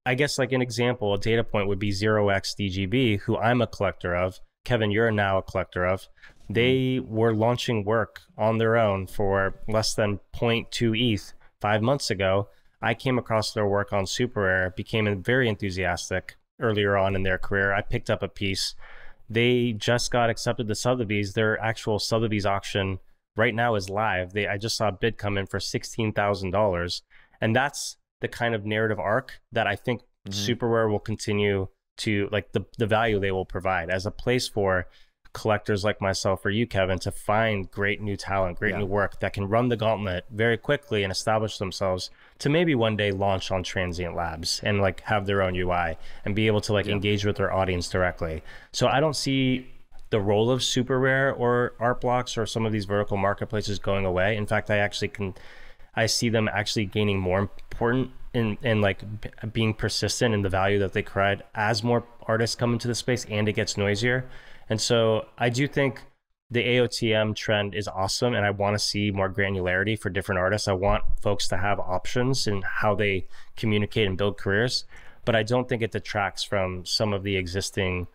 I guess like an example, a data point would be 0xDGB, who I'm a collector of. Kevin, you're now a collector of. They were launching work on their own for less than 0.2 ETH 5 months ago. I came across their work on Super Rare, became very enthusiastic earlier on in their career. I picked up a piece. They just got accepted to Sotheby's. Their actual Sotheby's auction right now is live. I just saw a bid come in for $16,000. And that's the kind of narrative arc that I think Super Rare will continue to, like the value they will provide as a place for collectors like myself or you, Kevin, to find great new talent, great new work that can run the gauntlet very quickly and establish themselves to maybe one day launch on Transient Labs and like have their own UI and be able to like engage with their audience directly. So I don't see the role of Super Rare or Art Blocks or some of these vertical marketplaces going away. In fact, I see them actually gaining more important in like being persistent in the value that they provide as more artists come into the space and it gets noisier. And so I do think the AOTM trend is awesome, and I want to see more granularity for different artists. I want folks to have options in how they communicate and build careers, but I don't think it detracts from some of the existing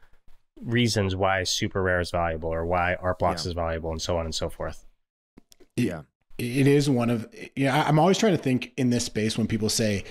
reasons why super rare is valuable or why art blocks is valuable, and so on and so forth. Yeah. It is one of, I'm always trying to think in this space when people say,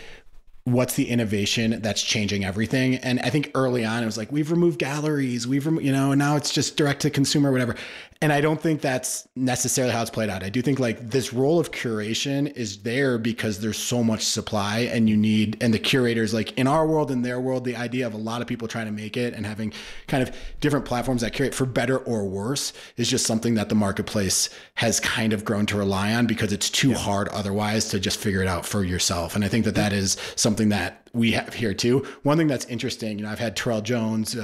what's the innovation that's changing everything? And I think early on it was like, we've removed galleries, and now it's just direct to consumer, whatever. And I don't think that's necessarily how it's played out. I do think like this role of curation is there because there's so much supply, and the curators, like in our world, in their world, the idea of a lot of people trying to make it and having kind of different platforms that curate for better or worse is just something that the marketplace has kind of grown to rely on because it's too hard otherwise to just figure it out for yourself. And I think that is something that we have here too. One thing that's interesting, I've had Terrell Jones,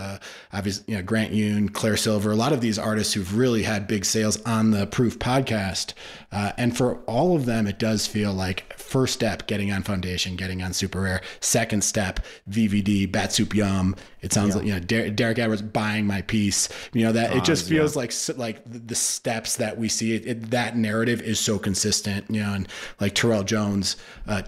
obviously, Grant Yoon, Claire Silver, a lot of these artists who've really had big sales on the Proof podcast. And for all of them, it does feel like first step, getting on Foundation, getting on Super Rare. Second step, VVD, Bat Soup Yum. It sounds like, Derek Edwards buying my piece. That it just feels like the steps that we see. That narrative is so consistent. And like Terrell Jones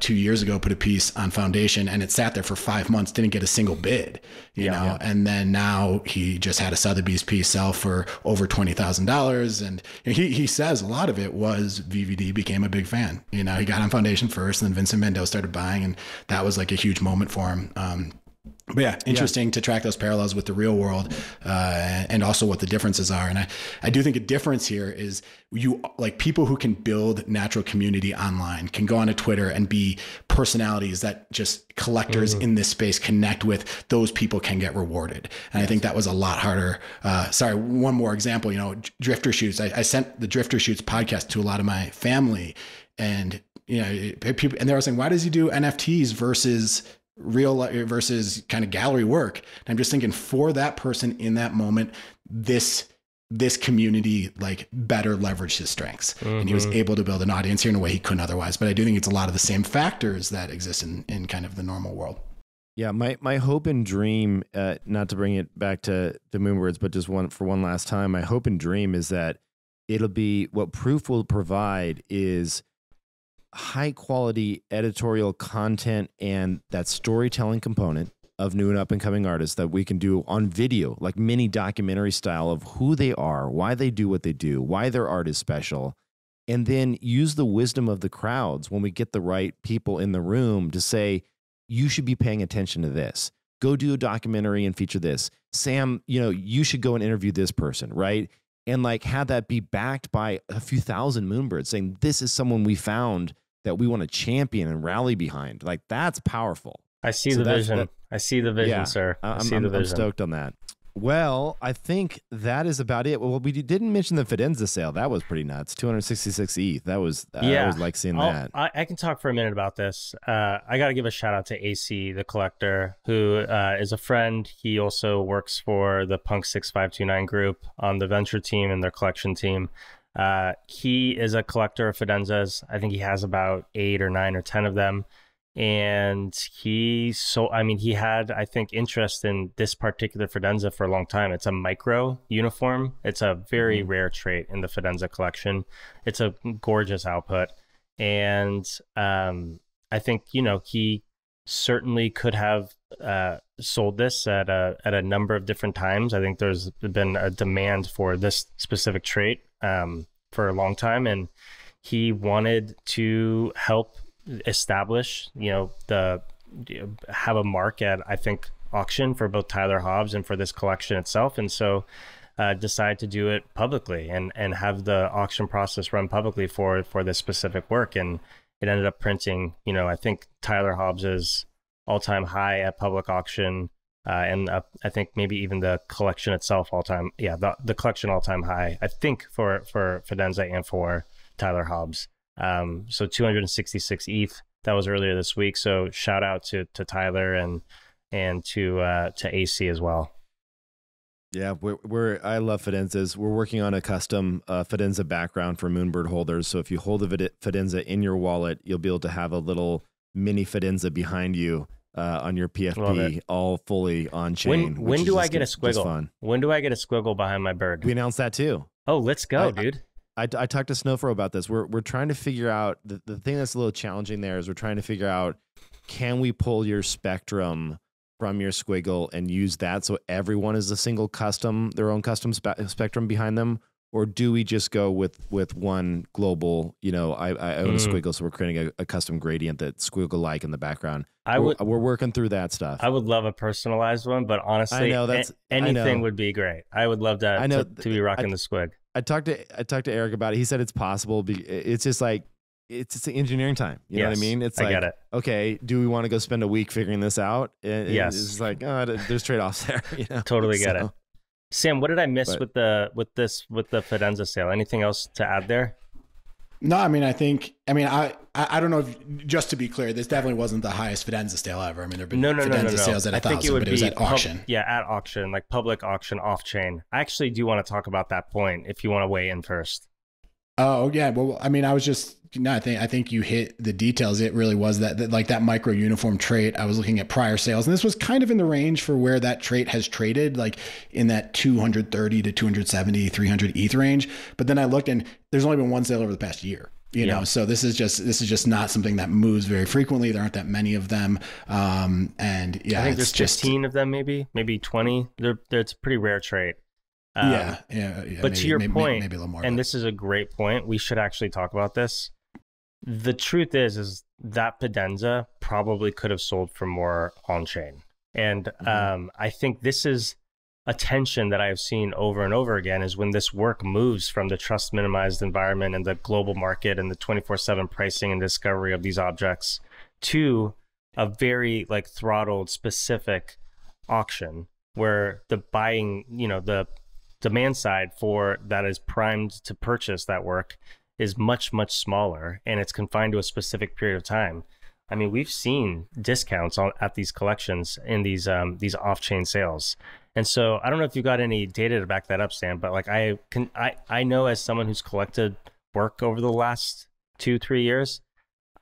2 years ago put a piece on Foundation, and it sat there for 5 months, didn't get a single bid. And then now he just had a Sotheby's piece sell for over $20,000, and he says a lot of it was VVD became a big fan. He got on Foundation first, and then Vincent Mendo started buying, and that was like a huge moment for him. But yeah, interesting to track those parallels with the real world, and also what the differences are. And I do think a difference here is people who can build natural community online can go onto Twitter and be personalities that just collectors in this space connect with. Those people can get rewarded. And I think that was a lot harder. One more example, Drifter Shoots. I sent the Drifter Shoots podcast to a lot of my family, and people, and they were saying, why does he do NFTs versus kind of gallery work? And I'm just thinking, for that person in that moment, this community like better leveraged his strengths, and he was able to build an audience here in a way he couldn't otherwise. But I do think it's a lot of the same factors that exist in kind of the normal world. Yeah, my hope and dream, not to bring it back to the Moonbirds, but just one last time, my hope and dream is that it'll be what Proof will provide is high quality editorial content and that storytelling component of new and up and coming artists that we can do on video, like mini documentary style of who they are, why they do what they do, why their art is special, and then use the wisdom of the crowds when we get the right people in the room to say, you should be paying attention to this. Go do a documentary and feature this. Sam, you should go and interview this person, right? And like have that be backed by a few thousand Moonbirds saying, this is someone we found that we want to champion and rally behind. Like that's powerful. I see the vision. I see the vision, sir. I'm stoked on that. Well, I think that is about it. Well, we didn't mention the Fidenza sale. That was pretty nuts. 266 ETH. That was, I was like seeing that. I can talk for a minute about this. I got to give a shout out to AC, the collector, who is a friend. He also works for the Punk 6529 group on the venture team and their collection team. He is a collector of Fidenzas. I think he has about 8 or 9 or 10 of them. And he had, I think, interest in this particular Fidenza for a long time. It's a micro uniform. It's a very rare trait in the Fidenza collection. It's a gorgeous output. And I think, he certainly could have sold this at a number of different times. I think there's been a demand for this specific trait for a long time, and he wanted to help establish, have a mark at, I think, auction for both Tyler Hobbs and for this collection itself, and so decide to do it publicly and have the auction process run publicly for this specific work. And it ended up printing, I think Tyler Hobbs's all-time high at public auction, and I think maybe even the collection itself the collection all-time high, I think, for Fidenza and for Tyler Hobbs. So 266 ETH, that was earlier this week. So shout out to Tyler and to AC as well. Yeah, I love Fidenzas. We're working on a custom Fidenza background for Moonbird holders. So if you hold a Fidenza in your wallet, you'll be able to have a little mini Fidenza behind you on your Love PFP, it. all fully on chain. When do I get a squiggle? Fun. When do I get a squiggle behind my bird? We announced that too. Oh, let's go, dude. I talked to Snowfro about this. We're trying to figure out the thing that's a little challenging there is we're trying to figure out, can we pull your spectrum from your squiggle and use that so everyone is a single their own custom spectrum behind them? Or do we just go with one global, I own a squiggle, so we're creating a custom gradient that's squiggle-like in the background. We're working through that stuff. I would love a personalized one, but honestly, anything would be great. I would love that to be rocking the squig. I talked to Eric about it. He said it's possible. It's just like, it's engineering time. You know what I mean? It's like, I get it. Okay, do we want to go spend a week figuring this out? Yes. It's like, there's trade-offs there. Totally get it. Sam, what did I miss with the Fidenza sale? Anything else to add there? No, I don't know if, just to be clear, this definitely wasn't the highest Fidenza sale ever. I mean, there have been Fidenza sales at 1,000, but it was at auction. At auction, like public auction, off chain. I actually do want to talk about that point if you want to weigh in first. Oh yeah. Well, I mean, I think you hit the details. It really was that micro uniform trait. I was looking at prior sales, and this was kind of in the range for where that trait has traded, like in that 230 to 270, 300 ETH range. But then I looked, and there's only been one sale over the past year. You know, so this is just not something that moves very frequently. There aren't that many of them. And yeah, I think there's 15 of them, maybe 20. It's a pretty rare trait. Yeah. But maybe, to your point, maybe a little more. And this is a great point. We should actually talk about this. The truth is that Fidenza probably could have sold for more on chain. And I think this is a tension that I have seen over and over again, is when this work moves from the trust minimized environment and the global market and the 24/7 pricing and discovery of these objects to a very like throttled specific auction where the buying, the demand side for that is primed to purchase that work is much, much smaller, and it's confined to a specific period of time. I mean, we've seen discounts at these collections in these off-chain sales. And so I don't know if you got any data to back that up, Sam, but like I know as someone who's collected work over the last 2-3 years,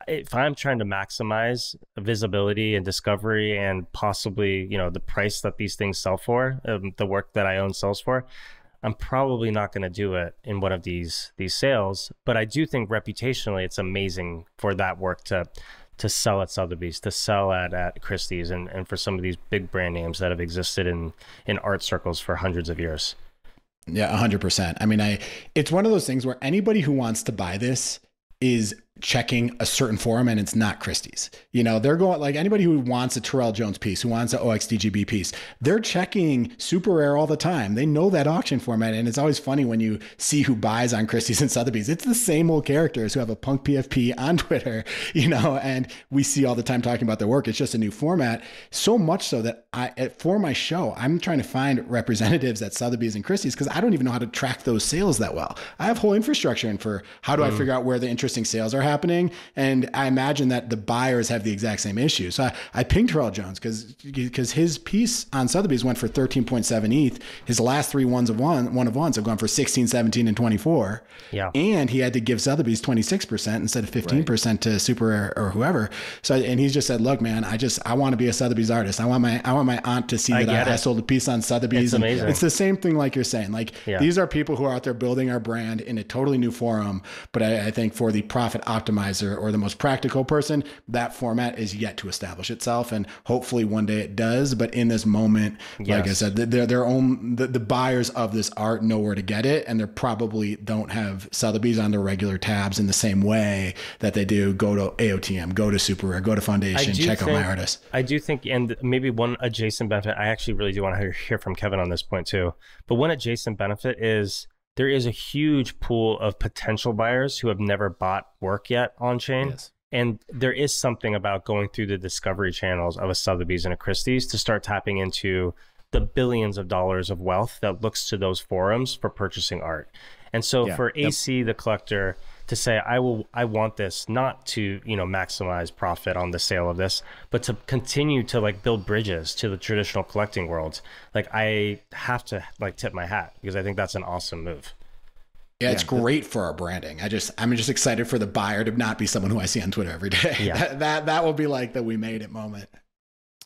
if I'm trying to maximize visibility and discovery and possibly, the price that these things sell for, the work that I own sells for, I'm probably not going to do it in one of these sales. But I do think reputationally, it's amazing for that work to sell at Sotheby's, to sell at Christie's, and for some of these big brand names that have existed in art circles for hundreds of years. Yeah, 100%. I mean, it's one of those things where anybody who wants to buy this is checking a certain forum, and it's not Christie's. They're going, like, anybody who wants a Terrell Jones piece, who wants an OXDGB piece, they're checking super rare all the time. They know that auction format. And it's always funny when you see who buys on Christie's and Sotheby's. It's the same old characters who have a punk PFP on Twitter, and we see all the time talking about their work. It's just a new format. So much so that for my show, I'm trying to find representatives at Sotheby's and Christie's, because I don't even know how to track those sales that well. I have whole infrastructure in for how do I figure out where the interesting sales are happening. And I imagine that the buyers have the exact same issue. So I pinged Terrell Jones because his piece on Sotheby's went for 13.7 ETH. His last three one of ones have gone for 16, 17, and 24. Yeah. And he had to give Sotheby's 26% instead of 15% to Super Rare or whoever. So, and he just said, look, man, I want to be a Sotheby's artist. I want my aunt to see that I sold a piece on Sotheby's. It's amazing. It's the same thing like you're saying. Like, these are people who are out there building our brand in a totally new forum. But I think for the profit optimizer or the most practical person, that format is yet to establish itself, and hopefully one day it does. But in this moment, like I said, the buyers of this art know where to get it, and they probably don't have Sotheby's on their regular tabs in the same way that they do go to AOTM, go to Super Rare, go to Foundation, check out my artists. I do think, and maybe one adjacent benefit, I actually really do want to hear from Kevin on this point too, but one adjacent benefit is there is a huge pool of potential buyers who have never bought work yet on chain. Yes. And there is something about going through the discovery channels of a Sotheby's and a Christie's to start tapping into the billions of dollars of wealth that looks to those forums for purchasing art. And so for AC, the collector, to say, I want this not to, maximize profit on the sale of this, but to continue to like build bridges to the traditional collecting world. Like, I have to like tip my hat, because I think that's an awesome move. Yeah, it's great for our branding. I'm just excited for the buyer to not be someone who I see on Twitter every day. Yeah. that will be like the we made it moment.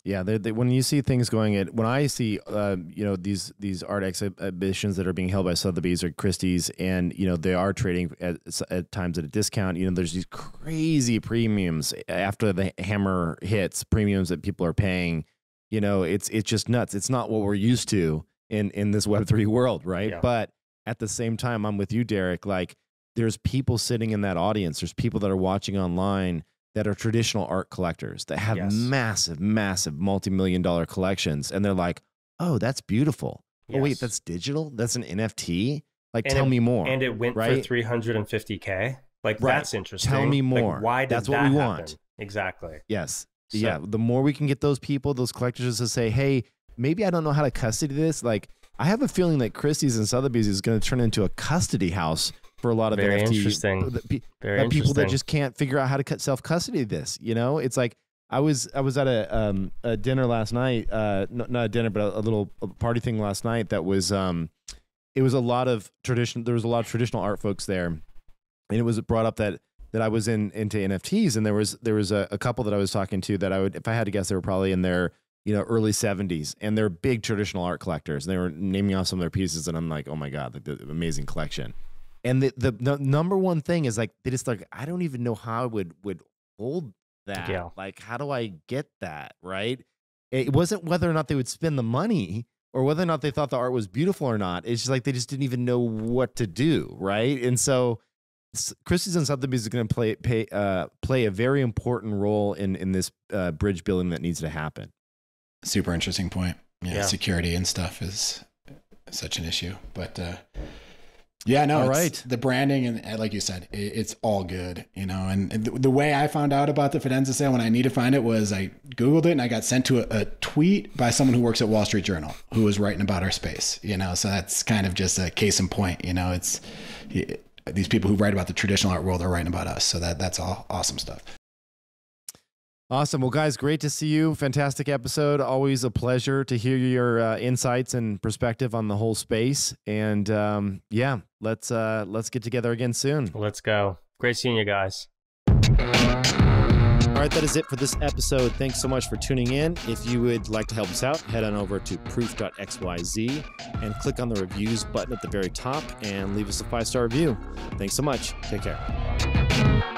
Yeah, when you see things going at, when I see, these art exhibitions that are being held by Sotheby's or Christie's, and they are trading at times at a discount. There's these crazy premiums after the hammer hits, premiums that people are paying. It's just nuts. It's not what we're used to in this Web3 world, right? Yeah. But at the same time, I'm with you, Derek. Like, there's people sitting in that audience. There's people that are watching online that are traditional art collectors that have massive, massive multi-million-dollar collections. And they're like, oh, that's beautiful. Yes. Oh, wait, that's digital? That's an NFT? Like, tell me more. And it went for $350K. Like, that's interesting. Tell me more. Like, why did that's what we happen? want. Exactly. Yes. So, yeah. The more we can get those people, those collectors to say, hey, maybe I don't know how to custody this. Like, I have a feeling that Christie's and Sotheby's is going to turn into a custody house for a lot of Very NFT. Interesting. Very people that just can't figure out how to self-custody this. It's like I was at a dinner last night, not a dinner, but a little party thing last night. That was it was a lot of tradition. There was a lot of traditional art folks there, and it was brought up that I was into NFTs, and there was a couple that I was talking to that I would, if I had to guess, they were probably in their early 70s, and they're big traditional art collectors. And they were naming off some of their pieces, and I'm like, oh my god, the amazing collection. And the number one thing is, like, they just like, I don't even know how I would hold that. Yeah. Like, how do I get that, right? It wasn't whether or not they would spend the money or whether or not they thought the art was beautiful or not. It's just like they just didn't even know what to do, right? And so Christie's and Sotheby's is going to play a very important role in this bridge building that needs to happen. Super interesting point. Yeah, security and stuff is such an issue, but yeah, no, the branding and like you said, it's all good, and the way I found out about the Fidenza sale when I need to find it was I Googled it and I got sent to a tweet by someone who works at Wall Street Journal who was writing about our space, so that's kind of just a case in point, it's these people who write about the traditional art world are writing about us. So that's all awesome stuff. Awesome. Well, guys, great to see you. Fantastic episode. Always a pleasure to hear your insights and perspective on the whole space. And let's get together again soon. Let's go. Great seeing you guys. All right, that is it for this episode. Thanks so much for tuning in. If you would like to help us out, head on over to proof.xyz and click on the reviews button at the very top and leave us a 5-star review. Thanks so much. Take care.